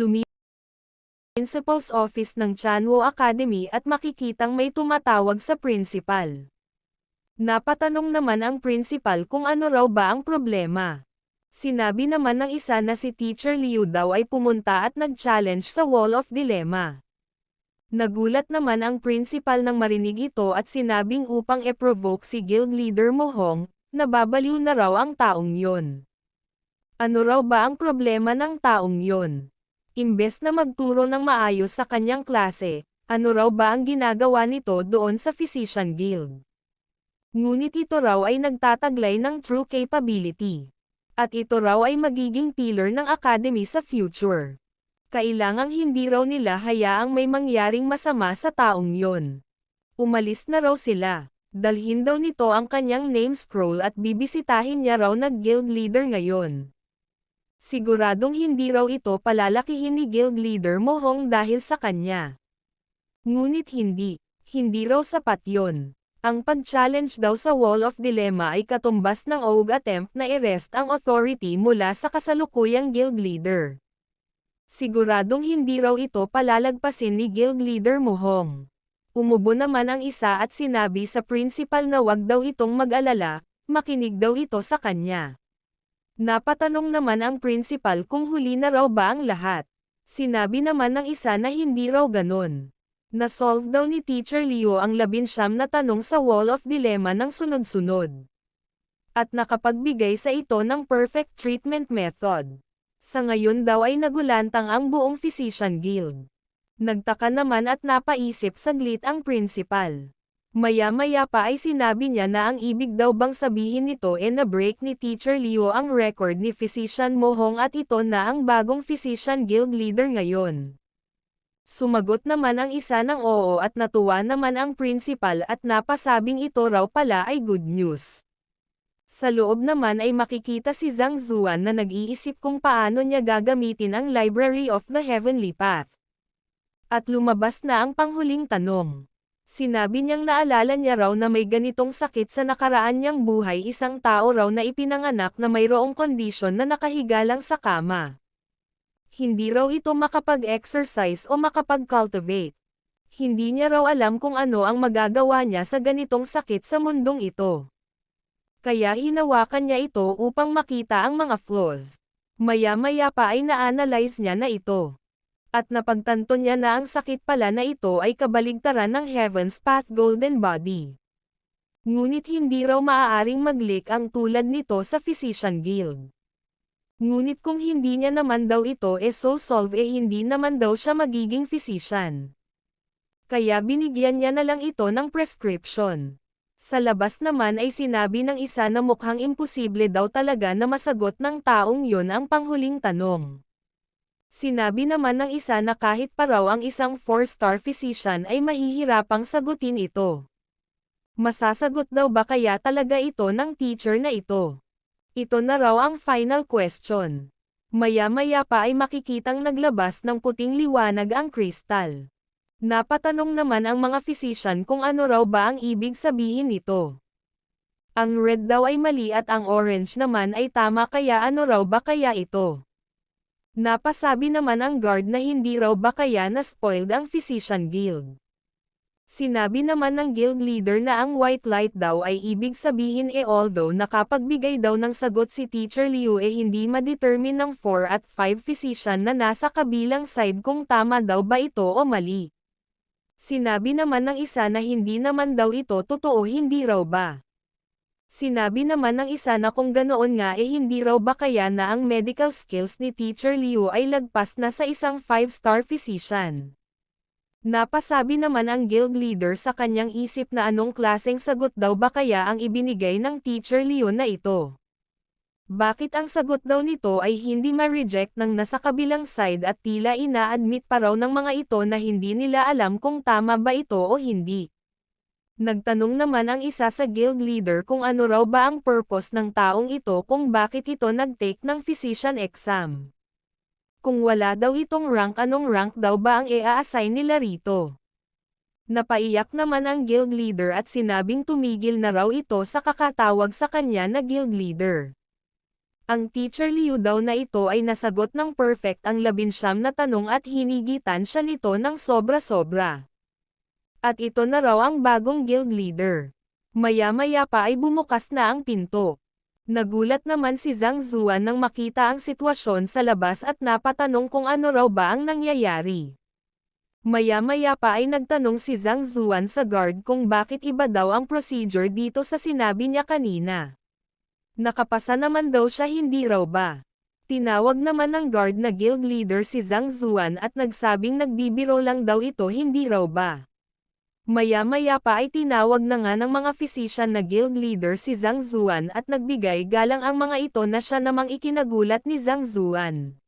Principal's office ng Chanwo Academy at makikitang may tumatawag sa principal. Napatanong naman ang principal kung ano raw ba ang problema. Sinabi naman ng isa na si Teacher Liu daw ay pumunta at nag-challenge sa Wall of Dilemma. Nagulat naman ang principal nang marinig ito at sinabing upang e-provoke si guild leader Mo Hong, nababaliw na raw ang taong yon. Ano raw ba ang problema ng taong yon? Imbes na magturo ng maayos sa kanyang klase, ano raw ba ang ginagawa nito doon sa Physician Guild? Ngunit ito raw ay nagtataglay ng true capability. At ito raw ay magiging pillar ng academy sa future. Kailangang hindi raw nila hayaang may mangyaring masama sa taong yon. Umalis na raw sila. Dalhin daw nito ang kanyang name scroll at bibisitahin niya raw na guild leader ngayon. Siguradong hindi raw ito palalakihin ni guild leader Mo Hong dahil sa kanya. Ngunit hindi raw sapat yon. Ang pag-challenge daw sa Wall of Dilemma ay katumbas ng OG attempt na i-wrest ang authority mula sa kasalukuyang guild leader. Siguradong hindi raw ito palalagpasin ni guild leader Mo Hong. Umubo naman ang isa at sinabi sa principal na wag daw itong mag-alala, makinig daw ito sa kanya. Napatanong naman ang principal kung huli na raw ba ang lahat. Sinabi naman ng isa na hindi raw ganon. Na-solve daw ni Teacher Liu ang 19 na tanong sa Wall of Dilemma ng sunod-sunod. At nakapagbigay sa ito ng perfect treatment method. Sa ngayon daw ay nagulantang ang buong Physician Guild. Nagtaka naman at napaisip saglit ang principal. Maya-maya pa ay sinabi niya na ang ibig daw bang sabihin nito na-break ni Teacher Liu ang record ni Physician Mo Hong at ito na ang bagong Physician Guild leader ngayon. Sumagot naman ang isa ng oo at natuwa naman ang principal at napasabing ito raw pala ay good news. Sa loob naman ay makikita si Zhang Zuan na nag-iisip kung paano niya gagamitin ang Library of the Heavenly Path. At lumabas na ang panghuling tanong. Sinabi niyang naalala niya raw na may ganitong sakit sa nakaraan niyang buhay, isang tao raw na ipinanganak na mayroong kondisyon na nakahiga lang sa kama. Hindi raw ito makapag-exercise o makapag-cultivate. Hindi niya raw alam kung ano ang magagawa niya sa ganitong sakit sa mundong ito. Kaya hinawakan niya ito upang makita ang mga flaws. Maya-maya pa ay na-analyze niya na ito. At napagtanto niya na ang sakit pala na ito ay kabaligtaran ng Heaven's Path Golden Body. Ngunit hindi raw maaaring mag-leak ang tulad nito sa Physician Guild. Ngunit kung hindi niya naman daw ito so-solve hindi naman daw siya magiging physician. Kaya binigyan niya na lang ito ng prescription. Sa labas naman ay sinabi ng isa na mukhang imposible daw talaga na masagot ng taong yon ang panghuling tanong. Sinabi naman ng isa na kahit pa raw ang isang 4-star physician ay mahihirapang sagutin ito. Masasagot daw ba kaya talaga ito ng teacher na ito? Ito na raw ang final question. Maya-maya pa ay makikitang naglabas ng puting liwanag ang kristal. Napatanong naman ang mga physician kung ano raw ba ang ibig sabihin nito. Ang red daw ay mali at ang orange naman ay tama, kaya ano raw ba kaya ito? Napasabi naman ang guard na hindi raw ba kaya na-spoiled ang Physician Guild. Sinabi naman ng guild leader na ang white light daw ay ibig sabihin although nakapagbigay daw ng sagot si Teacher Liu hindi ma-determine ng 4 at 5 physician na nasa kabilang side kung tama daw ba ito o mali. Sinabi naman ng isa na hindi naman daw ito totoo, hindi raw ba. Sinabi naman ng isa na kung ganoon nga hindi raw ba kaya na ang medical skills ni Teacher Liu ay lagpas na sa isang 5-star physician. Napasabi naman ang guild leader sa kanyang isip na anong klaseng sagot daw ba kaya ang ibinigay ng Teacher Liu na ito. Bakit ang sagot daw nito ay hindi ma-reject ng nasa kabilang side at tila ina-admit pa raw ng mga ito na hindi nila alam kung tama ba ito o hindi. Nagtanong naman ang isa sa guild leader kung ano raw ba ang purpose ng taong ito kung bakit ito nag-take ng physician exam. Kung wala daw itong rank, anong rank daw ba ang i-assign nila rito? Napaiyak naman ang guild leader at sinabing tumigil na raw ito sa kakatawag sa kanya na guild leader. Ang Teacher Liu daw na ito ay nasagot ng perfect ang 19 na tanong at hinigitan siya nito ng sobra-sobra. At ito na raw ang bagong guild leader. Maya-maya pa ay bumukas na ang pinto. Nagulat naman si Zhang Zuan nang makita ang sitwasyon sa labas at napatanong kung ano raw ba ang nangyayari. Maya-maya pa ay nagtanong si Zhang Zuan sa guard kung bakit iba daw ang procedure dito sa sinabi niya kanina. Nakapasa naman daw siya, hindi raw ba. Tinawag naman ng guard na guild leader si Zhang Zuan at nagsabing nagbibiro lang daw ito, hindi raw ba. Maya-maya pa ay tinawag na nga ng mga physician na guild leader si Zhang Zuan at nagbigay galang ang mga ito na siya namang ikinagulat ni Zhang Zuan.